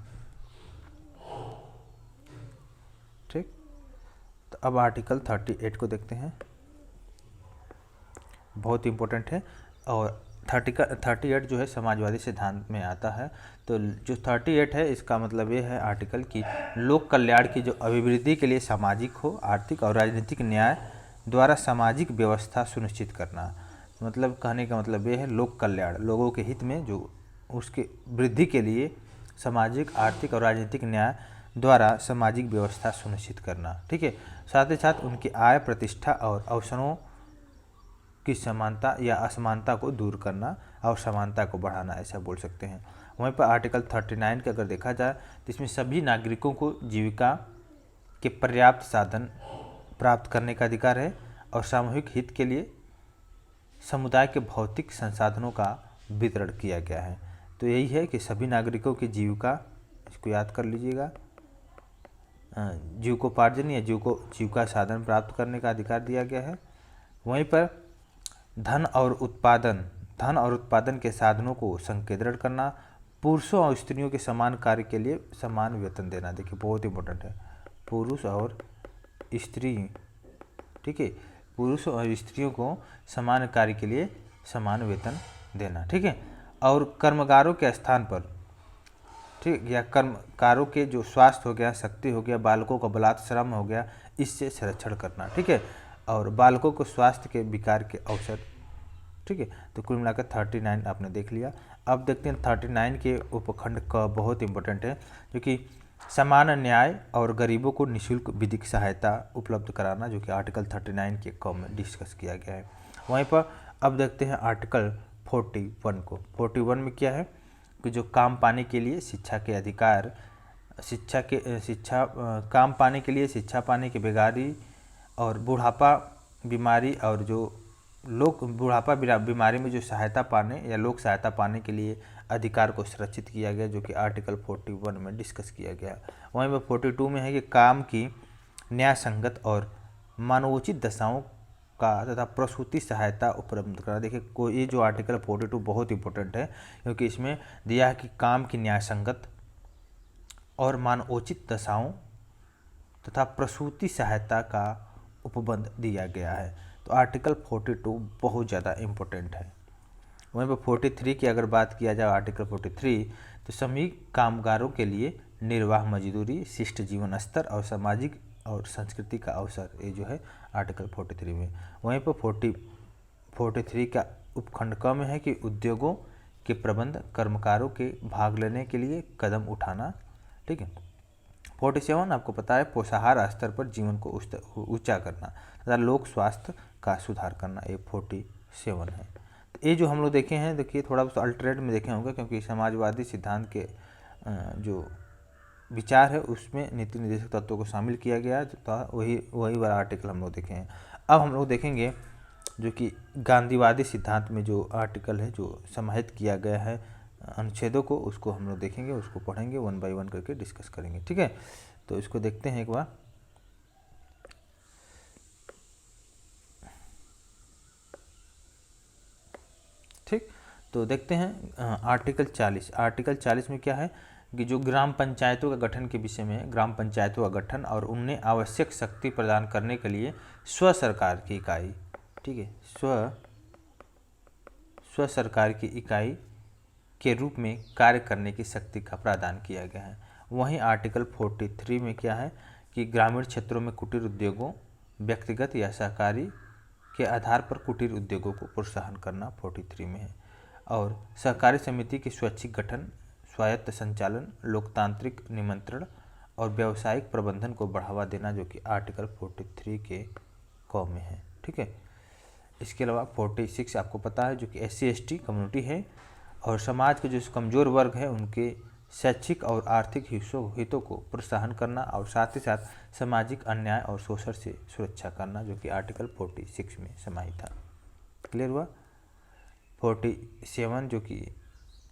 ठीक, तो अब आर्टिकल 38 को देखते हैं, बहुत इम्पोर्टेंट है। और 38 जो है समाजवादी सिद्धांत में आता है। तो जो 38 है इसका मतलब ये है आर्टिकल की लोक कल्याण की जो अभिवृद्धि के लिए सामाजिक हो, आर्थिक और राजनीतिक न्याय द्वारा सामाजिक व्यवस्था सुनिश्चित करना। मतलब कहने का मतलब ये है लोक कल्याण, लोगों के हित में जो उसके वृद्धि के लिए सामाजिक, आर्थिक और राजनीतिक न्याय द्वारा सामाजिक व्यवस्था सुनिश्चित करना। ठीक है, साथ ही साथ उनकी आय, प्रतिष्ठा और अवसरों की समानता या असमानता को दूर करना और समानता को बढ़ाना, ऐसा बोल सकते हैं। वहीं पर आर्टिकल 39 का अगर देखा जाए तो इसमें सभी नागरिकों को जीविका के पर्याप्त साधन प्राप्त करने का अधिकार है और सामूहिक हित के लिए समुदाय के भौतिक संसाधनों का वितरण किया गया है। तो यही है कि सभी नागरिकों की जीविका, इसको याद कर लीजिएगा, जीविकोपार्जन या जीविका साधन प्राप्त करने का अधिकार दिया गया है। वहीं पर धन और उत्पादन के साधनों को संकेंद्रण करना, पुरुषों और स्त्रियों के समान कार्य के लिए समान वेतन देना। देखिए बहुत इंपॉर्टेंट है, पुरुष और स्त्री। ठीक है, पुरुष और स्त्रियों को समान कार्य के लिए समान वेतन देना। ठीक है, और कर्मकारों के स्थान पर, ठीक, या कर्मकारों के जो स्वास्थ्य हो गया, शक्ति हो गया, बालकों का बलात् श्रम हो गया, इससे संरक्षण करना। ठीक है, और बालकों को स्वास्थ्य के विकार के अवसर। ठीक है, तो कुल मिलाकर 39 आपने देख लिया। अब देखते हैं 39 के उपखंड का, बहुत इंपॉर्टेंट है, जो कि समान न्याय और गरीबों को निःशुल्क विधिक सहायता उपलब्ध कराना, जो कि आर्टिकल 39 के क में डिस्कस किया गया है। वहीं पर अब देखते हैं आर्टिकल 41 को। 41 में क्या है कि जो काम पाने के लिए शिक्षा के अधिकार, काम पाने के लिए शिक्षा पाने के बेगारी और बुढ़ापा बीमारी और जो लोग बुढ़ापा बीमारी में जो सहायता पाने या लोक सहायता पाने के लिए अधिकार को सुरक्षित किया गया, जो कि आर्टिकल 41 में डिस्कस किया गया। वहीं पर 42 में है कि काम की न्याय संगत और मानवोचित दशाओं का तथा प्रसूति सहायता उपलब्ध करा। देखिए ये जो आर्टिकल 42 बहुत इंपॉर्टेंट है, क्योंकि इसमें दिया है कि काम की न्याय संगत और मानवोचित दशाओं तथा प्रसूति सहायता का उपबंध दिया गया है। तो आर्टिकल 42 बहुत ज़्यादा इम्पोर्टेंट है। वहीं पर 43 की अगर बात किया जाए, आर्टिकल 43, तो श्रमिक कामगारों के लिए निर्वाह मजदूरी, शिष्ट जीवन स्तर और सामाजिक और संस्कृति का अवसर, ये जो है आर्टिकल 43 में। वहीं पर 43 का उपखंड क में है कि उद्योगों के प्रबंध कर्मकारों के भाग लेने के लिए कदम उठाना। ठीक है। 47 आपको पता है पोषाहार स्तर पर जीवन को ऊंचा करना तथा लोक स्वास्थ्य का सुधार करना, ये 47 है। तो ये जो हम लोग देखे हैं, देखिए थोड़ा सा अल्टरनेट में देखे होंगे, क्योंकि समाजवादी सिद्धांत के जो विचार है उसमें नीति निर्देशक तत्वों को शामिल किया गया, तो वही वाला आर्टिकल हम लोग देखे हैं। अब हम लोग देखेंगे जो कि गांधीवादी सिद्धांत में जो आर्टिकल है जो समाहित किया गया है अनुच्छेदों को, उसको हम लोग देखेंगे, उसको पढ़ेंगे, 1 बाय 1 करके डिस्कस करेंगे। ठीक है, तो इसको देखते हैं एक बार। ठीक, तो देखते हैं आर्टिकल 40। आर्टिकल 40 में क्या है कि जो ग्राम पंचायतों का गठन के विषय में है, ग्राम पंचायतों का गठन और उन्हें आवश्यक शक्ति प्रदान करने के लिए स्व सरकार की इकाई, ठीक है, स्व सरकार की इकाई के रूप में कार्य करने की शक्ति का प्रावधान किया गया है। वहीं आर्टिकल 43 में क्या है कि ग्रामीण क्षेत्रों में कुटीर उद्योगों, व्यक्तिगत या सहकारी के आधार पर कुटीर उद्योगों को प्रोत्साहन करना 43 में है। और सहकारी समिति के स्वैच्छिक गठन, स्वायत्त संचालन, लोकतांत्रिक निमंत्रण और व्यावसायिक प्रबंधन को बढ़ावा देना, जो कि आर्टिकल 43 के क में है। ठीक है। इसके अलावा 46 आपको पता है जो कि SC/ST कम्युनिटी है और समाज के जो कमज़ोर वर्ग है उनके शैक्षिक और आर्थिक हितों को प्रोत्साहन करना और साथ ही साथ सामाजिक अन्याय और शोषण से सुरक्षा करना, जो कि आर्टिकल 46 में समाहित था। क्लियर हुआ। 47 जो कि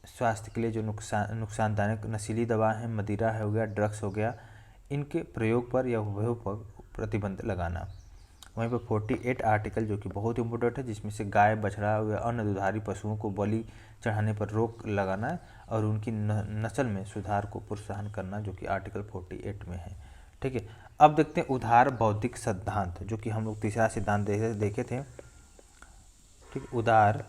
स्वास्थ्य के लिए जो नुकसानदायक नशीली दवा है, मदिरा हो गया, ड्रग्स हो गया, इनके प्रयोग पर या उपयोग पर प्रतिबंध लगाना। वहीं पर 48 आर्टिकल जो कि बहुत इंपॉर्टेंट है, जिसमें से गाय, बछड़ा या अन्य दुधारी पशुओं को बलि चढ़ाने पर रोक लगाना और उनकी नस्ल में सुधार को प्रोत्साहन करना, जो कि आर्टिकल 48 में है। ठीक है। अब देखते हैं उदार बौद्धिक सिद्धांत, जो कि हम लोग तीसरा सिद्धांत देखे थे। ठीक, उदार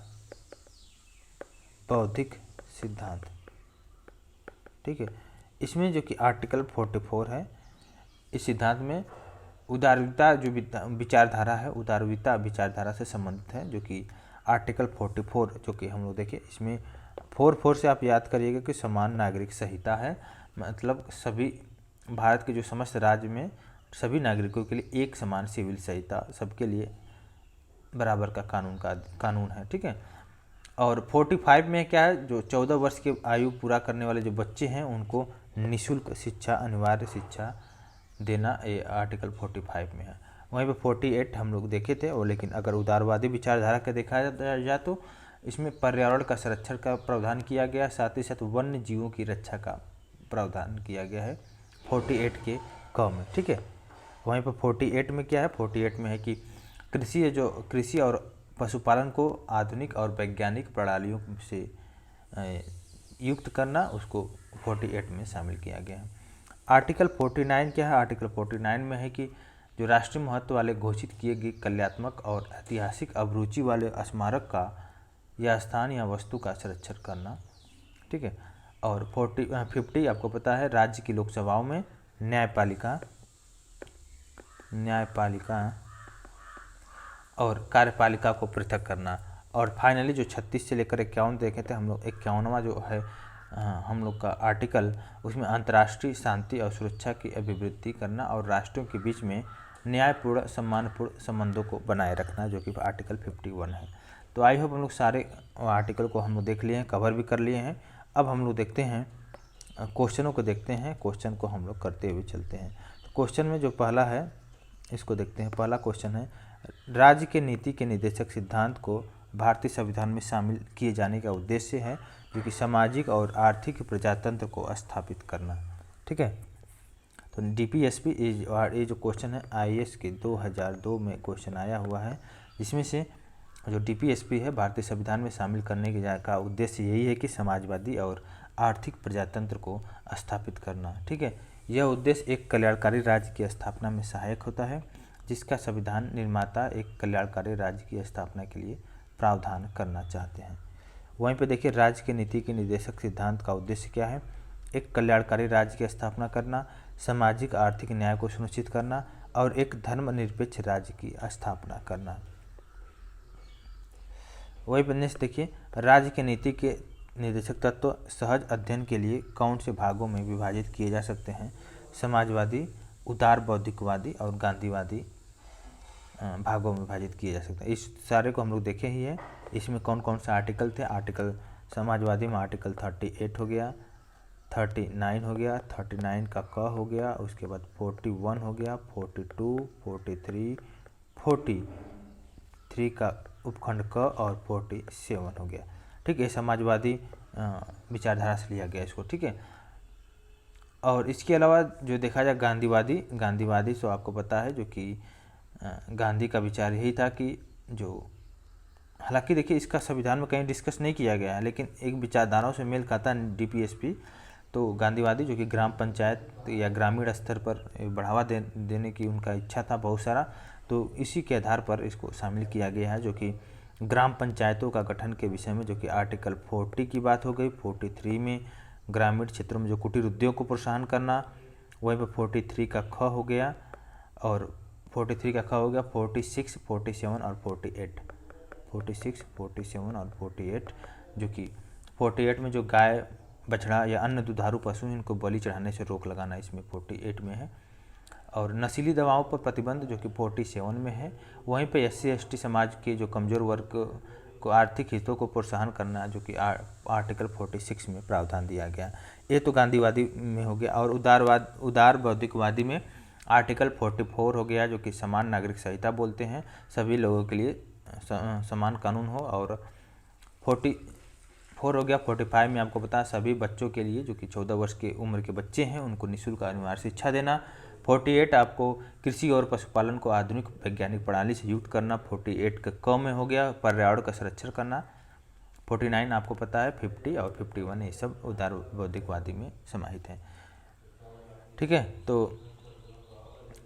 बौद्धिक सिद्धांत। ठीक है। इसमें जो कि आर्टिकल 44 है, इस सिद्धांत में उदारता जो विचारधारा है, उदारता विचारधारा से संबंधित है, जो कि आर्टिकल 44 जो कि हम लोग देखें, इसमें 44 से आप याद करिएगा कि समान नागरिक संहिता है, मतलब सभी भारत के जो समस्त राज्य में सभी नागरिकों के लिए एक समान सिविल संहिता, सबके लिए बराबर का कानून है। ठीक है। और 45 में क्या है, जो 14 वर्ष की आयु पूरा करने वाले जो बच्चे हैं उनको निःशुल्क शिक्षा, अनिवार्य शिक्षा देना, ये आर्टिकल 45 में है। वहीं पे 48 हम लोग देखे थे, और लेकिन अगर उदारवादी विचारधारा का देखा जाए तो इसमें पर्यावरण का संरक्षण का प्रावधान किया गया, साथ ही साथ वन्य जीवों की रक्षा का प्रावधान किया गया है 48 के क में। ठीक है। वहीं पर 48 में क्या है, 48 में है कि कृषि और पशुपालन को आधुनिक और वैज्ञानिक प्रणालियों से युक्त करना, उसको 48 में शामिल किया गया है। आर्टिकल 49 क्या है, आर्टिकल 49 में है कि जो राष्ट्रीय महत्व वाले घोषित किए गए कलात्मक और ऐतिहासिक अभिरुचि वाले स्मारक का या स्थान या वस्तु का संरक्षण करना। ठीक है। और 50 आपको पता है राज्य की लोकसभाओं में न्यायपालिका और कार्यपालिका को पृथक करना। और फाइनली जो 36 से लेकर 51 देखे थे हम लोग, 51वां जो है हम लोग का आर्टिकल, उसमें अंतर्राष्ट्रीय शांति और सुरक्षा की अभिवृद्धि करना और राष्ट्रों के बीच में न्यायपूर्ण सम्मानपूर्ण संबंधों को बनाए रखना, जो कि आर्टिकल 51 है। तो आई होप हम लोग सारे आर्टिकल को हम लोग देख लिए हैं, कवर भी कर लिए हैं। अब हम लोग देखते हैं क्वेश्चनों को, देखते हैं क्वेश्चन को हम लोग करते हुए चलते हैं। तो क्वेश्चन में जो पहला है इसको देखते हैं। पहला क्वेश्चन है, राज्य के नीति के निर्देशक सिद्धांत को भारतीय संविधान में शामिल किए जाने का उद्देश्य है जो कि सामाजिक और आर्थिक प्रजातंत्र को स्थापित करना। ठीक है, तो डीपीएसपी ये जो क्वेश्चन है आईएएस के 2002 में क्वेश्चन आया हुआ है, जिसमें से जो डीपीएसपी है भारतीय संविधान में शामिल करने का उद्देश्य यही है कि समाजवादी और आर्थिक प्रजातंत्र को स्थापित करना। ठीक है, यह उद्देश्य एक कल्याणकारी राज्य की स्थापना में सहायक होता है, जिसका संविधान निर्माता एक कल्याणकारी राज्य की स्थापना के लिए प्रावधान करना चाहते हैं। वहीं पे देखिए, राज्य के नीति के निर्देशक सिद्धांत का उद्देश्य क्या है? एक कल्याणकारी राज्य की स्थापना करना, सामाजिक आर्थिक न्याय को सुनिश्चित करना और एक धर्मनिरपेक्ष राज्य की स्थापना करना। वही पन्ने से देखिए, राज्य के नीति के निर्देशक तत्व सहज अध्ययन के लिए कौन से भागों में विभाजित किए जा सकते हैं? समाजवादी, उदार बौद्धिकवादी और गांधीवादी भागों में विभाजित किए जा सकते हैं। इस सारे को हम लोग देखे ही है। इसमें कौन कौन से आर्टिकल थे? आर्टिकल समाजवादी में आर्टिकल 38 हो गया, 39 हो गया, 39 का क हो गया, उसके बाद 41 हो गया, 42, 43, 43 का उपखंड क और 47 हो गया। ठीक है, समाजवादी विचारधारा से लिया गया इसको। ठीक है, और इसके अलावा जो देखा जाए गांधीवादी तो आपको पता है जो कि गांधी का विचार यही था कि जो, हालांकि देखिए इसका संविधान में कहीं डिस्कस नहीं किया गया है, लेकिन एक विचारधाराओं से मेल खाता है डीपीएसपी। तो गांधीवादी जो कि ग्राम पंचायत या ग्रामीण स्तर पर बढ़ावा देने की उनका इच्छा था बहुत सारा, तो इसी के आधार पर इसको शामिल किया गया है, जो कि ग्राम पंचायतों का गठन के विषय में, जो कि आर्टिकल 40 की बात हो गई। 43 में ग्रामीण क्षेत्रों में जो कुटीर उद्योग को प्रोत्साहन करना, वहीं पर 43 का ख हो गया और 43 का ख हो गया। 46, 47 और 48, 46, 47 और 48, जो कि 48 में जो गाय, बछड़ा या अन्य दुधारू पशु इनको बलि चढ़ाने से रोक लगाना इसमें 48 में है। और नशीली दवाओं पर प्रतिबंध जो कि 47 में है। वहीं पे SC/ST समाज के जो कमज़ोर वर्ग को आर्थिक हितों को प्रोत्साहन करना, जो कि आर्टिकल 46 में प्रावधान दिया गया। ये तो गांधीवादी में हो गया। और उदार बौद्धिकवादी में आर्टिकल 44 हो गया, जो कि समान नागरिक संहिता बोलते हैं, सभी लोगों के लिए समान कानून हो। और 44 हो गया। 45 में आपको पता है सभी बच्चों के लिए, जो कि 14 वर्ष की उम्र के बच्चे हैं, उनको निःशुल्क अनिवार्य शिक्षा देना। 48 आपको कृषि और पशुपालन को आधुनिक वैज्ञानिक प्रणाली से युक्त करना, 48 का क में हो गया। पर्यावरण का संरक्षण करना। 49 आपको पता है, 50 और 51 ये सब उदार बौद्धिकवादी में समाहित हैं। ठीक है, तो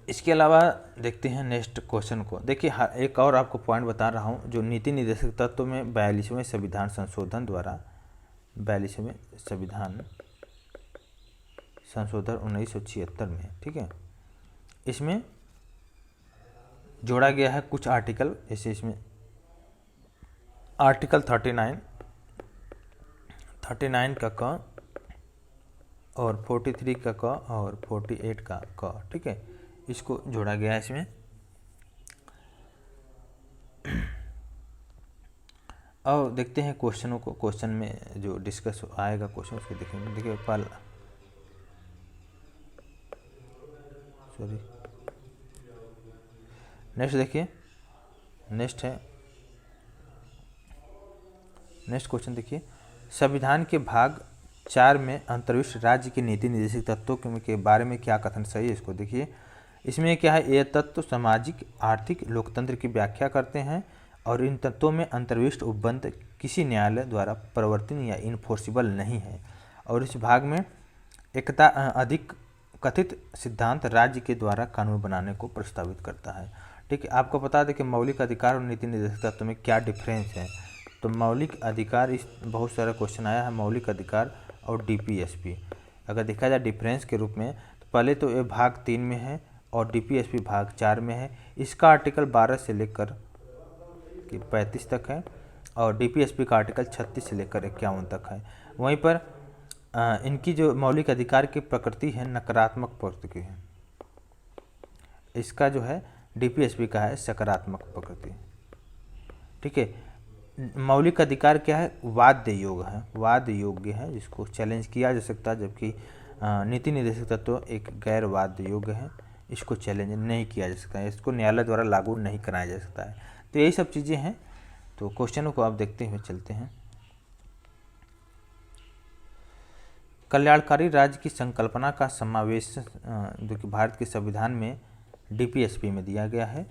इसके अलावा देखते हैं नेक्स्ट क्वेश्चन को। देखिए, एक और आपको पॉइंट बता रहा हूँ, जो नीति निर्देशक तत्व में 42वें संविधान संशोधन द्वारा, 42वें संविधान संशोधन 1976 में, ठीक है, इसमें जोड़ा गया है कुछ आर्टिकल। जैसे इसमें आर्टिकल 39 का क और 43 का क और 48 का क, ठीक है, इसको जोड़ा गया है इसमें। और देखते हैं क्वेश्चनों को। क्वेश्चन में जो डिस्कस आएगा क्वेश्चन उसको देखेंगे। देखिए नेक्स्ट देखिए, नेक्स्ट क्वेश्चन देखिए, संविधान के भाग 4 में अंतर्विष्ट राज्य के नीति निर्देशक तत्वों के बारे में क्या कथन सही है, इसको देखिए। इसमें क्या है, ये तत्व सामाजिक आर्थिक लोकतंत्र की व्याख्या करते हैं और इन तत्वों में अंतर्विष्ट उपबंध किसी न्यायालय द्वारा प्रवर्तन या इन्फोर्सिबल नहीं है। और इस भाग में एकता अधिक कथित सिद्धांत राज्य के द्वारा कानून बनाने को प्रस्तावित करता है। ठीक है, आपको बता दें कि मौलिक अधिकार और नीति निर्देशक तत्व में क्या डिफरेंस है। तो मौलिक अधिकार, इस बहुत सारा क्वेश्चन आया है, मौलिक अधिकार और डीपीएसपी। अगर देखा जाए डिफरेंस के रूप में, तो पहले तो ये भाग 3 में है और डीपीएसपी भाग 4 में है। इसका आर्टिकल 12 से लेकर 35 तक है और डीपीएसपी का आर्टिकल 36 से लेकर 51 तक है। वहीं पर इनकी जो मौलिक अधिकार की प्रकृति है नकारात्मक प्रकृति की है, इसका जो है डीपीएसपी का है सकारात्मक प्रकृति। ठीक है, मौलिक अधिकार क्या है, वाद्य योग्य है, जिसको चैलेंज किया जा सकता है, जबकि नीति निर्देशक तत्व एक गैर वाद्य योग्य है, इसको चैलेंज नहीं किया जा सकता है, इसको न्यायालय द्वारा लागू नहीं कराया जा सकता है। तो यही सब चीज़ें हैं। तो क्वेश्चनों को आप देखते हुए चलते हैं। कल्याणकारी राज्य की संकल्पना का समावेश जो कि भारत के संविधान में डीपीएसपी में दिया गया है।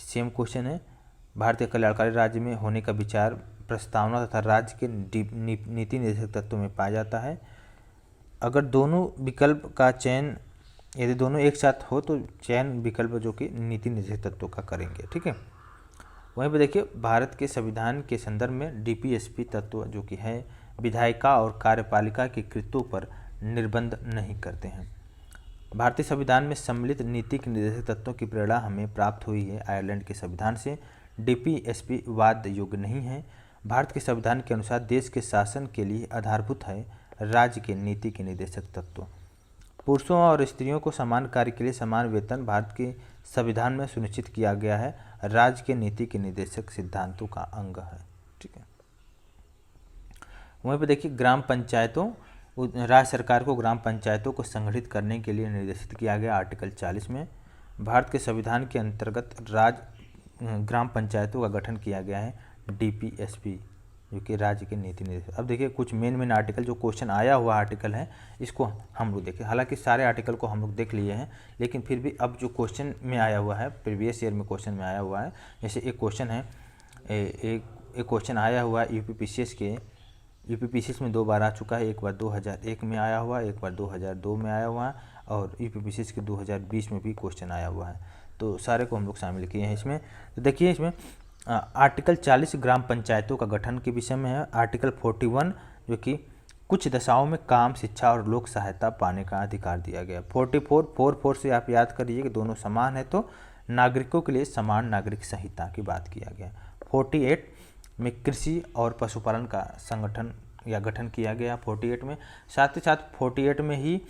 सेम क्वेश्चन है, भारतीय कल्याणकारी राज्य में होने का विचार प्रस्तावना तथा राज्य के नीति निर्देशक तत्वों में पाया जाता है। अगर दोनों विकल्प का चयन, यदि दोनों एक साथ हो तो चयन विकल्प जो कि नीति निर्देशक तत्वों का करेंगे, ठीक है। वहीं पर देखिए, भारत के संविधान के संदर्भ में डीपीएसपी तत्व जो कि है विधायिका और कार्यपालिका के कृत्यों पर निर्बंध नहीं करते हैं। भारतीय संविधान में सम्मिलित नीति के निर्देशक तत्वों की प्रेरणा हमें प्राप्त हुई है आयरलैंड के संविधान से। डीपीएसपी वाद योग्य नहीं है। भारत के संविधान के अनुसार देश के शासन के लिए आधारभूत है राज्य के नीति के निर्देशक तत्व। पुरुषों और स्त्रियों को समान कार्य के लिए समान वेतन भारत के संविधान में सुनिश्चित किया गया है, राज्य के नीति के निर्देशक सिद्धांतों का अंग है, ठीक है। वहीं पर देखिए, ग्राम पंचायतों, राज्य सरकार को ग्राम पंचायतों को संगठित करने के लिए निर्देशित किया गया आर्टिकल 40 में। भारत के संविधान के अंतर्गत राज्य ग्राम पंचायतों का गठन किया गया है डीपीएसपी जो कि राज्य के नीति निर्देशक। अब देखिए, कुछ मेन आर्टिकल जो क्वेश्चन आया हुआ आर्टिकल है इसको हम लोग देखें। हालांकि सारे आर्टिकल को हम लोग देख लिए हैं, लेकिन फिर भी अब जो क्वेश्चन में आया हुआ है, प्रीवियस ईयर में क्वेश्चन में आया हुआ है, जैसे एक क्वेश्चन है, एक क्वेश्चन आया हुआ है यूपीपीसीएस के। यूपीपीसीएस में 2 बार आ चुका है, एक बार 2001 में आया हुआ है, एक बार 2002 में आया हुआ है, और यूपीपीसीएस के 2020 में भी क्वेश्चन आया हुआ है। तो सारे को हम लोग शामिल किए हैं इसमें। तो देखिए, इसमें आर्टिकल 40 ग्राम पंचायतों का गठन के विषय में है। आर्टिकल 41 जो कि कुछ दशाओं में काम, शिक्षा और लोक सहायता पाने का अधिकार दिया गया। 44 से आप याद करिए कि दोनों समान है, तो नागरिकों के लिए समान नागरिक संहिता की बात किया गया। 48 में कृषि और पशुपालन का संगठन या गठन किया गया 48 में। साथ ही साथ 48 में ही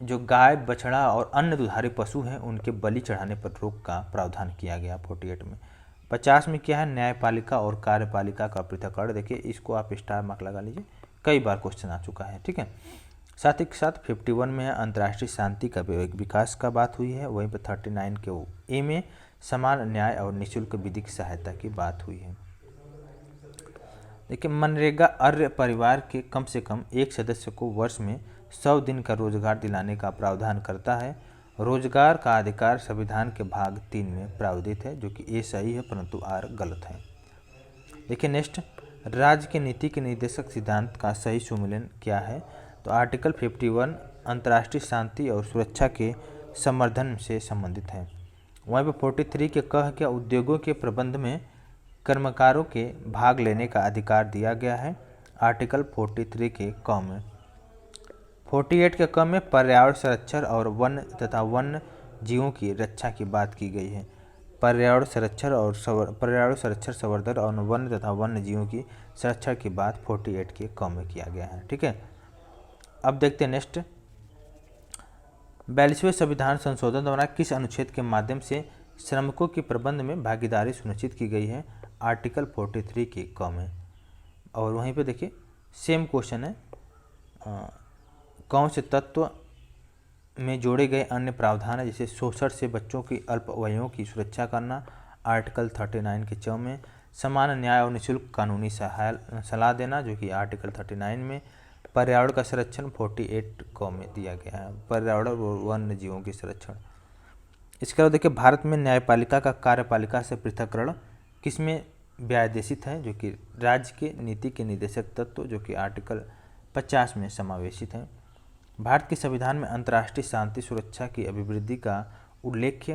जो गाय, बछड़ा और अन्य दुधारू पशु हैं उनके बलि चढ़ाने पर रोक का प्रावधान किया गया 48 में। 50 में क्या है, न्यायपालिका और कार्यपालिका का पृथक्करण। देखिए, इसको आप स्टार मार्क लगा लीजिए, कई बार क्वेश्चन आ चुका है, ठीक है। साथ ही साथ 51 में है अंतर्राष्ट्रीय शांति का विकास का बात हुई है। वहीं पर 39 के ए में समान न्याय और निःशुल्क विधिक सहायता की बात हुई है। देखिए, मनरेगा अर्य परिवार के कम से कम एक सदस्य को वर्ष में 100 दिन का रोजगार दिलाने का प्रावधान करता है। रोजगार का अधिकार संविधान के भाग 3 में प्रावधानित है, जो कि ए सही है परंतु आर गलत है। देखिए नेक्स्ट, राज्य के नीति के निर्देशक सिद्धांत का सही सुमेलन क्या है। तो आर्टिकल 51 अंतर्राष्ट्रीय शांति और सुरक्षा के संवर्धन से संबंधित है। वहीं पर 43 के कह क्या, उद्योगों के प्रबंध में कर्मकारों के भाग लेने का अधिकार दिया गया है। आर्टिकल 43 के क में। 48 के क में पर्यावरण संरक्षण और वन्य तथा वन्य जीवों की रक्षा की बात की गई है। पर्यावरण संरक्षण संवर्धन और वन्य तथा वन्य जीवों की सुरक्षा की बात 48 के क में किया गया है, ठीक है। अब देखते हैं नेक्स्ट, 42वें संविधान संशोधन द्वारा किस अनुच्छेद के माध्यम से श्रमिकों के प्रबंध में भागीदारी सुनिश्चित की गई है। आर्टिकल 43 के क में। और वहीं पे देखिए सेम क्वेश्चन है, कौन से तत्व में जोड़े गए अन्य प्रावधान है, जैसे शोषण से बच्चों की अल्पवयों की सुरक्षा करना। आर्टिकल 39 के च में। समान न्याय और निःशुल्क कानूनी सलाह देना, जो कि आर्टिकल 39 में। पर्यावरण का संरक्षण 48 क में दिया गया है, पर्यावरण और वन्य जीवों की संरक्षण। इसके अलावा देखिए, भारत में न्यायपालिका का कार्यपालिका से पृथक्करण किसमें व्यादेशित है, जो कि राज्य के नीति के निर्देशक तत्व, जो कि आर्टिकल 50 में समावेशित है। भारत के संविधान में अंतर्राष्ट्रीय शांति सुरक्षा की अभिवृद्धि का उल्लेख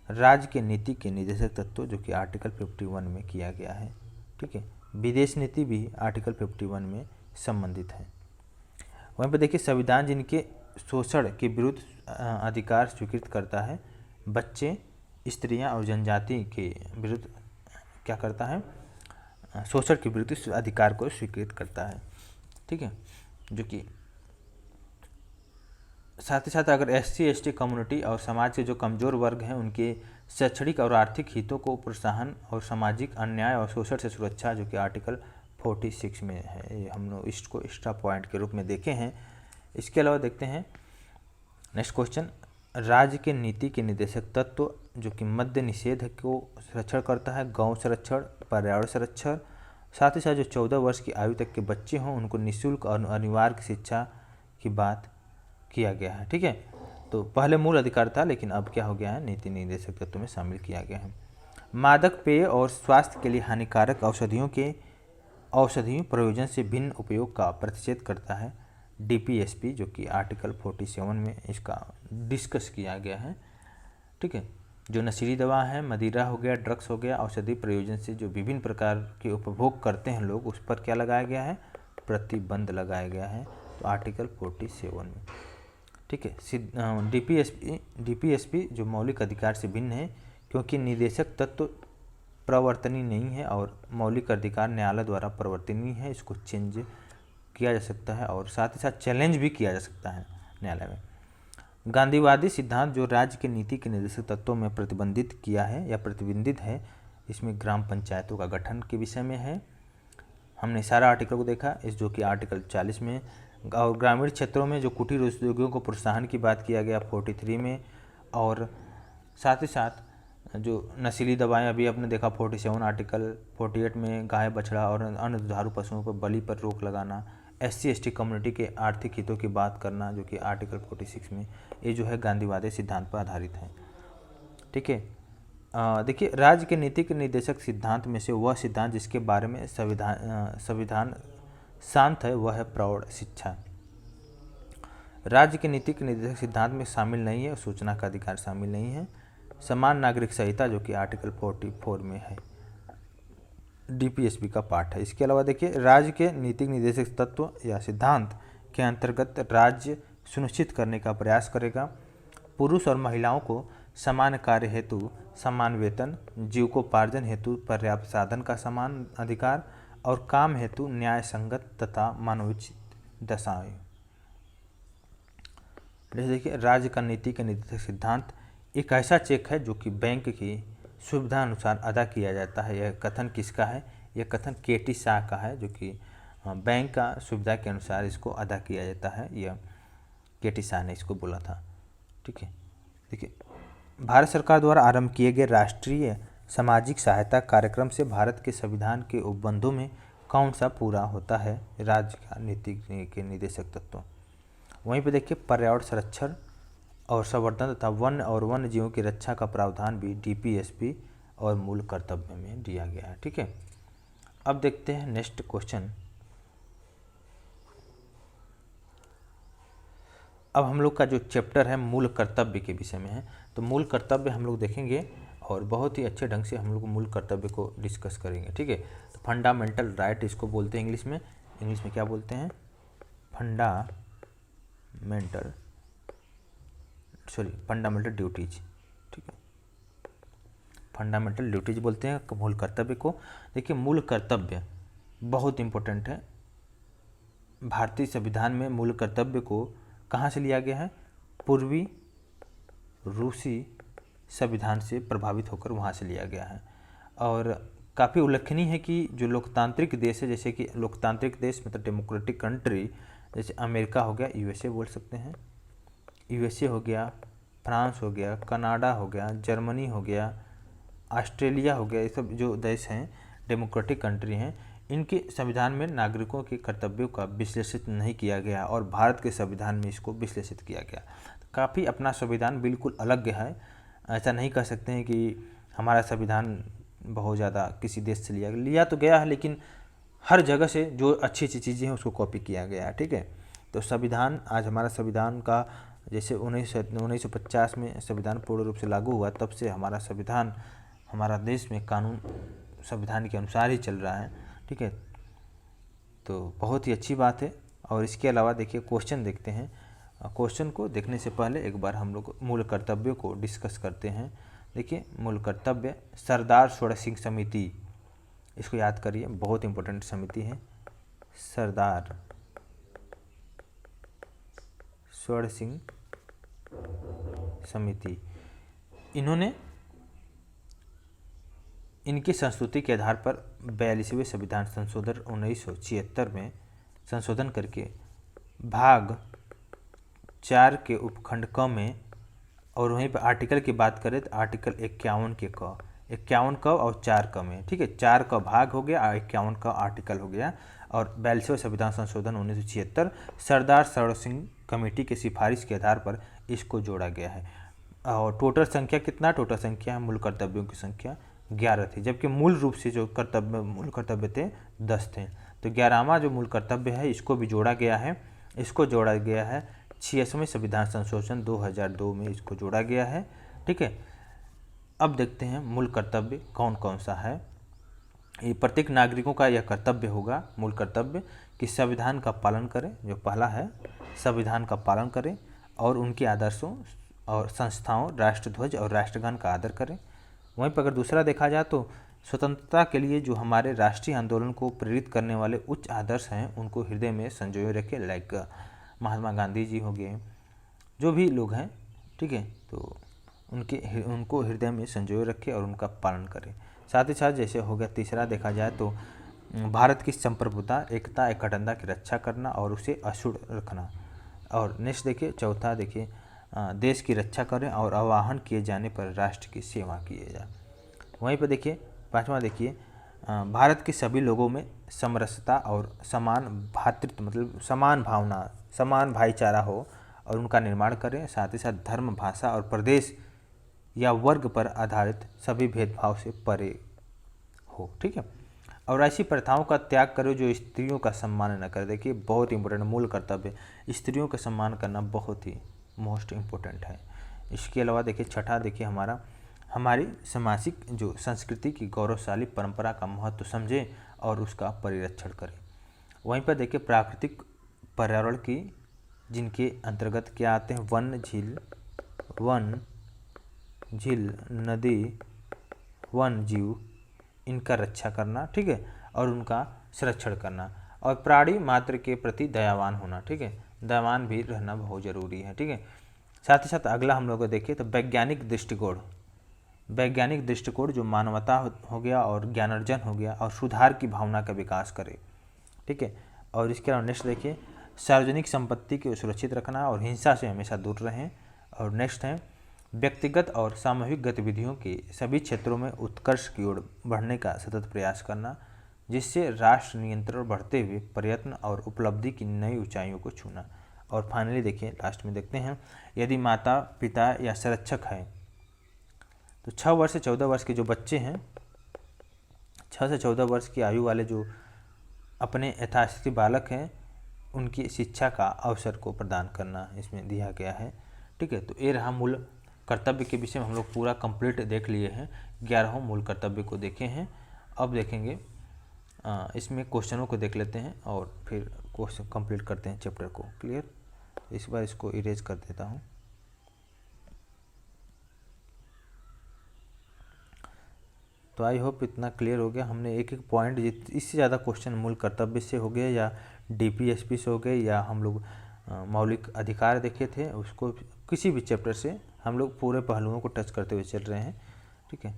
राज्य के नीति के निर्देशक तत्व, जो कि आर्टिकल 51 में किया गया है, ठीक है। विदेश नीति भी आर्टिकल 51 में संबंधित है। वहीं पर देखिए, संविधान जिनके शोषण के विरुद्ध अधिकार स्वीकृत करता है, बच्चे, स्त्रियां और जनजाति के विरुद्ध क्या करता है, शोषण के विरुद्ध अधिकार को स्वीकृत करता है, ठीक है। जो कि साथ ही साथ अगर SC/ST कम्युनिटी और समाज के जो कमज़ोर वर्ग हैं उनके शैक्षणिक और आर्थिक हितों को प्रोत्साहन और सामाजिक अन्याय और शोषण से सुरक्षा, जो कि आर्टिकल 46 में है। ये हम लोग इसको एक्स्ट्रा पॉइंट के रूप में देखे हैं। इसके अलावा देखते हैं नेक्स्ट क्वेश्चन, राज्य के नीति के निर्देशक तत्व जो कि मद्य निषेध को संरक्षण करता है, गौ संरक्षण, पर्यावरण संरक्षण, साथ ही साथ जो 14 वर्ष की आयु तक के बच्चे हों उनको निःशुल्क और अनिवार्य शिक्षा की बात किया गया है। ठीक है, तो पहले मूल अधिकार था लेकिन अब क्या हो गया है, नीति निर्देशक तत्व में शामिल किया गया है। मादक पेय और स्वास्थ्य के लिए हानिकारक औषधियों प्रयोजन से भिन्न उपयोग का प्रतिषेध करता है डीपीएसपी, जो कि आर्टिकल 47 में इसका डिस्कस किया गया है। ठीक है, जो नशीली दवा है, मदिरा हो गया, ड्रग्स हो गया, औषधि प्रयोजन से जो विभिन्न प्रकार के उपभोग करते हैं लोग, उस पर क्या लगाया गया है, प्रतिबंध लगाया गया है, तो आर्टिकल 47 में। ठीक है, डीपीएसपी जो मौलिक अधिकार से भिन्न है क्योंकि निर्देशक तत्व प्रवर्तनीय नहीं है और मौलिक अधिकार न्यायालय द्वारा प्रवर्तनीय है, इसको चेंज किया जा सकता है और साथ ही साथ चैलेंज भी किया जा सकता है न्यायालय में। गांधीवादी सिद्धांत जो राज्य के नीति के निर्देशक तत्वों में प्रतिबंधित किया है या प्रतिबंधित है, इसमें ग्राम पंचायतों का गठन के विषय में है। हमने सारा आर्टिकल को देखा, इस जो कि आर्टिकल 40 में, और ग्रामीण क्षेत्रों में जो कुटीर उद्योगों को प्रोत्साहन की बात किया गया 43 में, और साथ ही साथ जो नशीली दवाएं अभी आपने देखा 47 आर्टिकल 48 में, गाय बछड़ा और अन्य दुधारू पशुओं पर बलि पर रोक लगाना, SC/ST कम्युनिटी के आर्थिक हितों की बात करना जो कि आर्टिकल 46 में, ये जो है गांधीवादी सिद्धांत पर आधारित है। ठीक है, देखिए राज्य के नीतिक निर्देशक सिद्धांत में से वह सिद्धांत जिसके बारे में संविधान शांत है वह है प्रौढ़ शिक्षा। राज्य के नीतिक निर्देशक सिद्धांत में शामिल नहीं है, सूचना का अधिकार शामिल नहीं है। समान नागरिक संहिता जो कि आर्टिकल 44 में है, डीपीएसपी का पार्ट है। इसके अलावा देखिए राज्य के नीतिक निर्देशक तत्व या सिद्धांत के अंतर्गत राज्य सुनिश्चित करने का प्रयास करेगा पुरुष और महिलाओं को समान कार्य हेतु समान वेतन, जीविकोपार्जन हेतु पर्याप्त साधन का समान अधिकार और काम हेतु न्याय संगत तथा मानवोचित दशाएं। जैसे देखिए राज्य का नीति के निर्देशक सिद्धांत एक ऐसा चेक है जो कि बैंक की सुविधा अनुसार अदा किया जाता है। यह कथन किसका है, यह कथन केटी शाह का है, जो कि बैंक का सुविधा के अनुसार इसको अदा किया जाता है, यह केटी शाह ने इसको बोला था। ठीक है, देखिए भारत सरकार द्वारा आरंभ किए गए राष्ट्रीय सामाजिक सहायता कार्यक्रम से भारत के संविधान के उपबंधों में कौन सा पूरा होता है, राज्य का नीति के निर्देशक तत्व। वहीं पे देखिए पर्यावरण संरक्षण और संवर्धन तथा वन और वन्य जीवों की रक्षा का प्रावधान भी डीपीएसपी और मूल कर्तव्य में दिया गया है। ठीक है, अब देखते हैं नेक्स्ट क्वेश्चन। अब हम लोग का जो चैप्टर है मूल कर्तव्य के विषय में है, तो मूल कर्तव्य हम लोग देखेंगे और बहुत ही अच्छे ढंग से हम लोग मूल कर्तव्य को डिस्कस करेंगे। ठीक है, तो फंडामेंटल राइट इसको बोलते हैं इंग्लिश में क्या बोलते हैं, फंडामेंटल ड्यूटीज। ठीक है, फंडामेंटल ड्यूटीज बोलते हैं मूल कर्तव्य को। देखिए मूल कर्तव्य बहुत इम्पोर्टेंट है। भारतीय संविधान में मूल कर्तव्य को कहाँ से लिया गया है, पूर्वी रूसी संविधान से प्रभावित होकर वहाँ से लिया गया है। और काफ़ी उल्लेखनीय है कि जो लोकतांत्रिक देश है, जैसे कि लोकतांत्रिक देश मतलब डेमोक्रेटिक कंट्री, जैसे अमेरिका हो गया, यूएसए बोल सकते हैं, यूएसए हो गया, फ्रांस हो गया, कनाडा हो गया, जर्मनी हो गया, ऑस्ट्रेलिया हो गया, ये सब जो देश हैं डेमोक्रेटिक कंट्री हैं, इनके संविधान में नागरिकों के कर्तव्यों का विश्लेषित नहीं किया गया और भारत के संविधान में इसको विश्लेषित किया गया। काफ़ी अपना संविधान बिल्कुल अलग है, ऐसा नहीं कह सकते हैं कि हमारा संविधान बहुत ज़्यादा किसी देश से लिया तो गया है, लेकिन हर जगह से जो अच्छी अच्छी चीज़ें हैं उसको कॉपी किया गया है। ठीक है, तो संविधान आज हमारा संविधान का जैसे 1950 में संविधान पूर्ण रूप से लागू हुआ, तब से हमारा संविधान, हमारा देश में कानून संविधान के अनुसार ही चल रहा है। ठीक है, तो बहुत ही अच्छी बात है। और इसके अलावा देखिए क्वेश्चन देखते हैं। क्वेश्चन को देखने से पहले एक बार हम लोग मूल कर्तव्य को डिस्कस करते हैं। देखिए मूल कर्तव्य सरदार स्वर्ण सिंह समिति, इसको याद करिए, बहुत इंपॉर्टेंट समिति है, सरदार स्वर्ण सिंह समिति। इन्होंने इनकी संस्तुति के आधार पर 42वें संविधान संशोधन 1976 में संशोधन करके भाग 4 के उपखंड क में और वहीं पर आर्टिकल की बात करें तो आर्टिकल 51 के क, 51 क और 4 क में, ठीक है, 4 का भाग हो गया और 51 का आर्टिकल हो गया। और 42वें संविधान संशोधन 1976 सरदार सरोवर सिंह कमेटी की सिफारिश के आधार पर इसको जोड़ा गया है। और टोटल संख्या कितना, टोटल संख्या है मूल कर्तव्यों की संख्या 11 थी, जबकि मूल रूप से जो मूल कर्तव्य थे 10 थे। तो 11वां जो मूल कर्तव्य है इसको भी जोड़ा गया है, इसको जोड़ा गया है 86वें संविधान संशोधन 2002 में इसको जोड़ा गया है, ठीक है। अब देखते हैं मूल कर्तव्य कौन कौन सा है। ये प्रत्येक नागरिकों का यह कर्तव्य होगा, मूल कर्तव्य, कि संविधान का पालन करें, जो पहला है संविधान का पालन करें और उनके आदर्शों और संस्थाओं, राष्ट्रध्वज और राष्ट्रगान का आदर करें। वहीं पर अगर दूसरा देखा जाए तो स्वतंत्रता के लिए जो हमारे राष्ट्रीय आंदोलन को प्रेरित करने वाले उच्च आदर्श हैं उनको हृदय में संजोए रखें, लाइक महात्मा गांधी जी हो गए, जो भी लोग हैं, ठीक है, तो उनको हृदय में संजोए रखें और उनका पालन करें। साथ ही साथ जैसे हो गया तीसरा देखा जाए तो भारत की संप्रभुता, एकता, अखंडता की रक्षा करना और उसे अक्षुण्ण रखना। और नेक्स्ट देखिए चौथा, देखिए देश की रक्षा करें और आह्वान किए जाने पर राष्ट्र की सेवा किए जाए। वहीं पर देखिए पांचवा, देखिए भारत के सभी लोगों में समरसता और समान भातृत्व, मतलब समान भावना, समान भाईचारा हो और उनका निर्माण करें। साथ ही साथ धर्म, भाषा और प्रदेश या वर्ग पर आधारित सभी भेदभाव से परे हो, ठीक है। और ऐसी प्रथाओं का त्याग करो जो स्त्रियों का सम्मान न करे। देखिए बहुत इंपॉर्टेंट मूल कर्तव्य, स्त्रियों का सम्मान करना बहुत ही मोस्ट इम्पोर्टेंट है। इसके अलावा देखिए छठा, देखिए हमारी सामाजिक जो संस्कृति की गौरवशाली परंपरा का महत्व समझें और उसका परिरक्षण करें। वहीं पर देखिए प्राकृतिक पर्यावरण की, जिनके अंतर्गत क्या आते हैं, वन झील, नदी, वन जीव, इनका रक्षा करना, ठीक है, और उनका संरक्षण करना। और प्राणी मात्र के प्रति दयावान होना, ठीक है, दयावान भी रहना बहुत ज़रूरी है, ठीक है। साथ ही साथ अगला हम लोग देखें तो वैज्ञानिक दृष्टिकोण जो मानवता हो गया और ज्ञानार्जन हो गया और सुधार की भावना का विकास करे, ठीक है। और इसके अलावा नेक्स्ट देखिए सार्वजनिक संपत्ति को सुरक्षित रखना और हिंसा से हमेशा दूर रहें। और नेक्स्ट है व्यक्तिगत और सामूहिक गतिविधियों के सभी क्षेत्रों में उत्कर्ष की ओर बढ़ने का सतत प्रयास करना, जिससे राष्ट्र नियंत्रण बढ़ते हुए प्रयत्न और उपलब्धि की नई ऊंचाइयों को छूना। और फाइनली देखिए लास्ट में देखते हैं, यदि माता पिता या संरक्षक है तो 6 वर्ष से 14 वर्ष के जो बच्चे हैं, 6 से 14 वर्ष की आयु वाले जो अपने यथास्थिति बालक हैं, उनकी शिक्षा का अवसर को प्रदान करना इसमें दिया गया है, ठीक है। तो ये रहा मूल कर्तव्य के विषय में हम लोग पूरा कंप्लीट देख लिए हैं, 11 मूल कर्तव्य को देखे हैं। अब देखेंगे इसमें क्वेश्चनों को देख लेते हैं और फिर क्वेश्चन कंप्लीट करते हैं चैप्टर को। क्लियर, इस बार इसको इरेज कर देता हूँ। तो आई होप इतना क्लियर हो गया। हमने एक एक पॉइंट, इससे ज़्यादा क्वेश्चन मूल कर्तव्य से हो गए या डीपीएसपी से हो गए या हम लोग मौलिक अधिकार देखे थे, उसको किसी भी चैप्टर से हम लोग पूरे पहलुओं को टच करते हुए चल रहे हैं, ठीक है।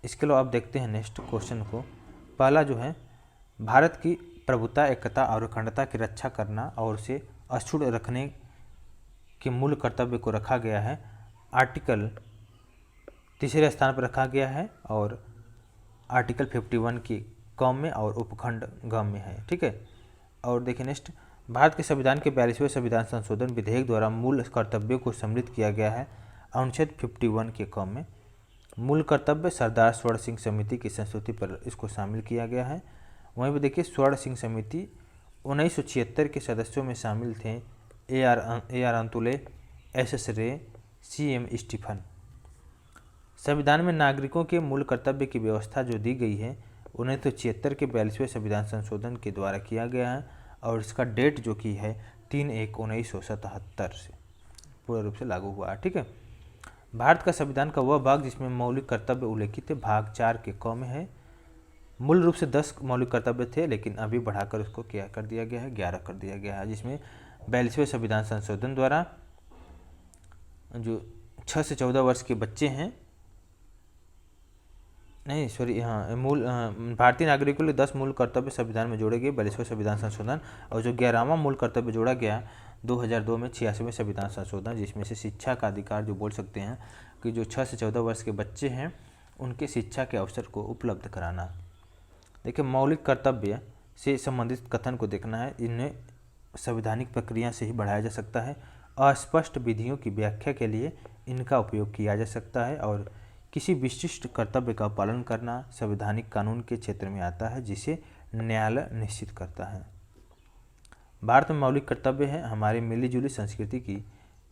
इसके अलावा आप देखते हैं नेक्स्ट क्वेश्चन को। पहला जो है, भारत की प्रभुता, एकता और अखंडता की रक्षा करना और उसे अक्षुण्ण रखने के मूल कर्तव्य को रखा गया है। आर्टिकल तीसरे स्थान पर रखा गया है और आर्टिकल 51 की क में और उपखंड ग में है, ठीक है। और देखिए नेक्स्ट, भारत के संविधान के 42वें संविधान संशोधन विधेयक द्वारा मूल कर्तव्यों को सम्मिलित किया गया है अनुच्छेद 51 के क में। मूल कर्तव्य सरदार स्वर्ण सिंह समिति की संस्तुति पर इसको शामिल किया गया है। वहीं पर देखिए स्वर्ण सिंह समिति 1976 के सदस्यों में शामिल थे ए आर अंतुले, एस रे, CM स्टीफन। संविधान में नागरिकों के मूल कर्तव्य की व्यवस्था जो दी गई है 1976 के 42वें संविधान संशोधन के द्वारा किया गया है और इसका डेट जो की है 3/1/1977 से पूर्ण रूप से लागू हुआ है, ठीक है। भारत का संविधान का वह भाग जिसमें मौलिक कर्तव्य उल्लेखित है भाग 4 के क में है। मूल रूप से 10 मौलिक कर्तव्य थे, लेकिन अभी बढ़ाकर उसको क्या कर दिया गया है, 11 कर दिया गया है, जिसमें 42वें संविधान संशोधन द्वारा जो 6 से 14 वर्ष के बच्चे हैं, नहीं सॉरी, हाँ, भारतीय नागरिकों के लिए 10 मूल कर्तव्य संविधान में जोड़े गए 42वें संविधान संशोधन, और जो 11वां मूल कर्तव्य जोड़ा गया 2002 में 86वें संविधान संशोधन, जिसमें से शिक्षा का अधिकार जो बोल सकते हैं कि जो 6 से 14 वर्ष के बच्चे हैं उनके शिक्षा के अवसर को उपलब्ध कराना। देखिए, मौलिक कर्तव्य से संबंधित कथन को देखना है, इन्हें संवैधानिक प्रक्रिया से ही बढ़ाया जा सकता है। अस्पष्ट विधियों की व्याख्या के लिए इनका उपयोग किया जा सकता है और किसी विशिष्ट कर्तव्य का पालन करना संवैधानिक कानून के क्षेत्र में आता है, जिसे न्यायालय निश्चित करता है। भारत में मौलिक कर्तव्य है हमारी मिलीजुली संस्कृति की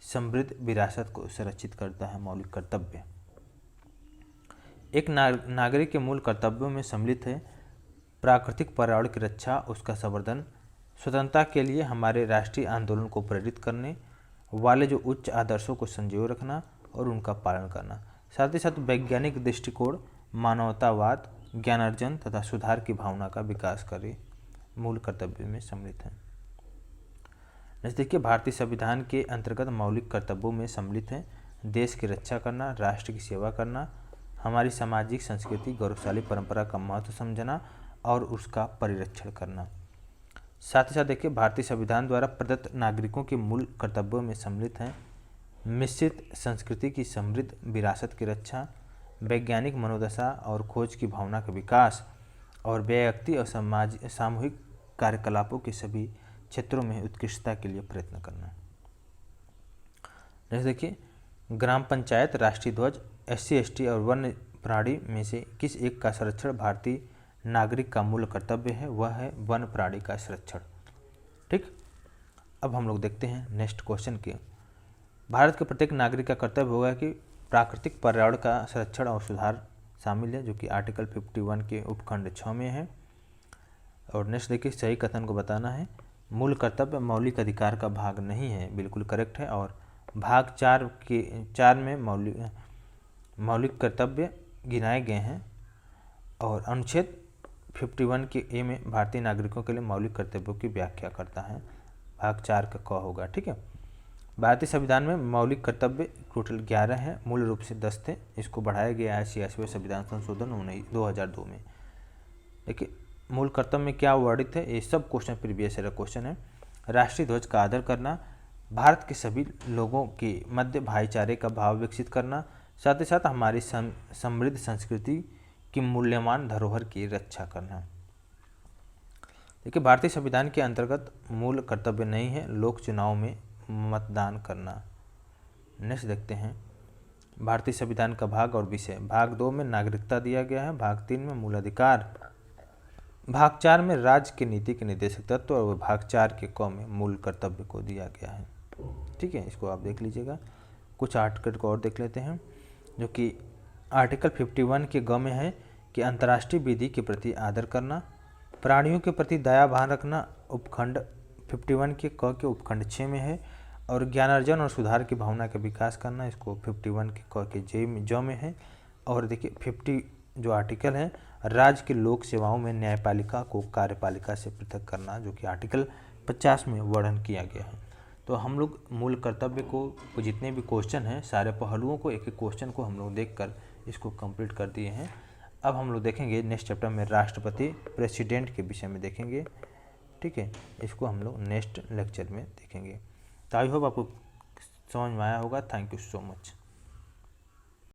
समृद्ध विरासत को संरक्षित करता है। मौलिक कर्तव्य एक नागरिक के मूल कर्तव्यों में सम्मिलित है प्राकृतिक पर्यावरण की रक्षा, उसका संवर्धन, स्वतंत्रता के लिए हमारे राष्ट्रीय आंदोलन को प्रेरित करने वाले जो उच्च आदर्शों को संजोए रखना और उनका पालन करना, साथ ही साथ वैज्ञानिक दृष्टिकोण, मानवतावाद, ज्ञानार्जन तथा सुधार की भावना का विकास करे मूल कर्तव्य में सम्मिलित है। देखिए, भारतीय संविधान के अंतर्गत मौलिक कर्तव्यों में सम्मिलित है देश की रक्षा करना, राष्ट्र की सेवा करना, हमारी सामाजिक संस्कृति गौरवशाली परंपरा का महत्व समझना और उसका परिरक्षण करना। साथ ही साथ देखिए, भारतीय संविधान द्वारा प्रदत्त नागरिकों के मूल कर्तव्यों में सम्मिलित हैं मिश्रित संस्कृति की समृद्ध विरासत की रक्षा, वैज्ञानिक मनोदशा और खोज की भावना का विकास और व्यक्ति और सामूहिक कार्यकलापों के सभी क्षेत्रों में उत्कृष्टता के लिए प्रयत्न करना। जैसे देखिए, ग्राम पंचायत, राष्ट्रीय ध्वज, SC ST और वन्य प्राणी में से किस एक का संरक्षण भारतीय नागरिक का मूल कर्तव्य है? वह है वन्य प्राणी का संरक्षण। ठीक, अब हम लोग देखते हैं नेक्स्ट क्वेश्चन के। भारत के प्रत्येक नागरिक का कर्तव्य होगा कि प्राकृतिक पर्यावरण का संरक्षण और सुधार शामिल है, जो कि आर्टिकल 51 के उपखंड 6 में है। और नेक्स्ट देखिए, सही कथन को बताना है। मूल कर्तव्य मौलिक अधिकार का भाग नहीं है, बिल्कुल करेक्ट है। और भाग 4 में मौलिक कर्तव्य गिनाए गए हैं और अनुच्छेद 51 के ए में भारतीय नागरिकों के लिए मौलिक कर्तव्यों की व्याख्या करता है। भाग 4 का क होगा। ठीक है, भारतीय संविधान में मौलिक कर्तव्य टोटल 11 हैं, मूल रूप से 10 थे। इसको बढ़ाया गया है 86वें संविधान संशोधन 2002 में। देखिए, मूल कर्तव्य में क्या वर्णित है, ये सब क्वेश्चन प्रीवियस ईयर क्वेश्चन है। राष्ट्रीय ध्वज का आदर करना, भारत के सभी लोगों के मध्य भाईचारे का भाव विकसित करना, साथ ही साथ हमारी समृद्ध संस्कृति की मूल्यवान धरोहर की रक्षा करना। देखिए, भारतीय संविधान के अंतर्गत मूल कर्तव्य नहीं है लोक चुनाव में मतदान करना। नेक्स्ट देखते हैं भारतीय संविधान का भाग और विषय। भाग 2 में नागरिकता दिया गया है, भाग 3 में मूल अधिकार, भाग 4 में राज्य की नीति के निर्देशक तत्व और भाग 4 के क में मूल कर्तव्य को दिया गया है। ठीक है, इसको आप देख लीजिएगा। कुछ आर्टिकल को और देख लेते हैं, जो कि आर्टिकल 51 के ग में है कि अंतर्राष्ट्रीय विधि के प्रति आदर करना, प्राणियों के प्रति दया भान रखना, उपखंड 51 के क के उपखंड 6 में है। और ज्ञानार्जन और सुधार की भावना का विकास करना, इसको 51 के क के ज में है। और देखिए 50 जो आर्टिकल है, राज्य के लोक सेवाओं में न्यायपालिका को कार्यपालिका से पृथक करना, जो कि आर्टिकल 50 में वर्णन किया गया है। तो हम लोग मूल कर्तव्य को जितने भी क्वेश्चन हैं, सारे पहलुओं को, एक एक क्वेश्चन को हम लोग देखकर इसको कंप्लीट कर दिए हैं। अब हम लोग देखेंगे नेक्स्ट चैप्टर में राष्ट्रपति प्रेसिडेंट के विषय में देखेंगे। ठीक है, इसको हम लोग नेक्स्ट लेक्चर में देखेंगे। तो आई होप आपको समझ में आया होगा। Thank you so much.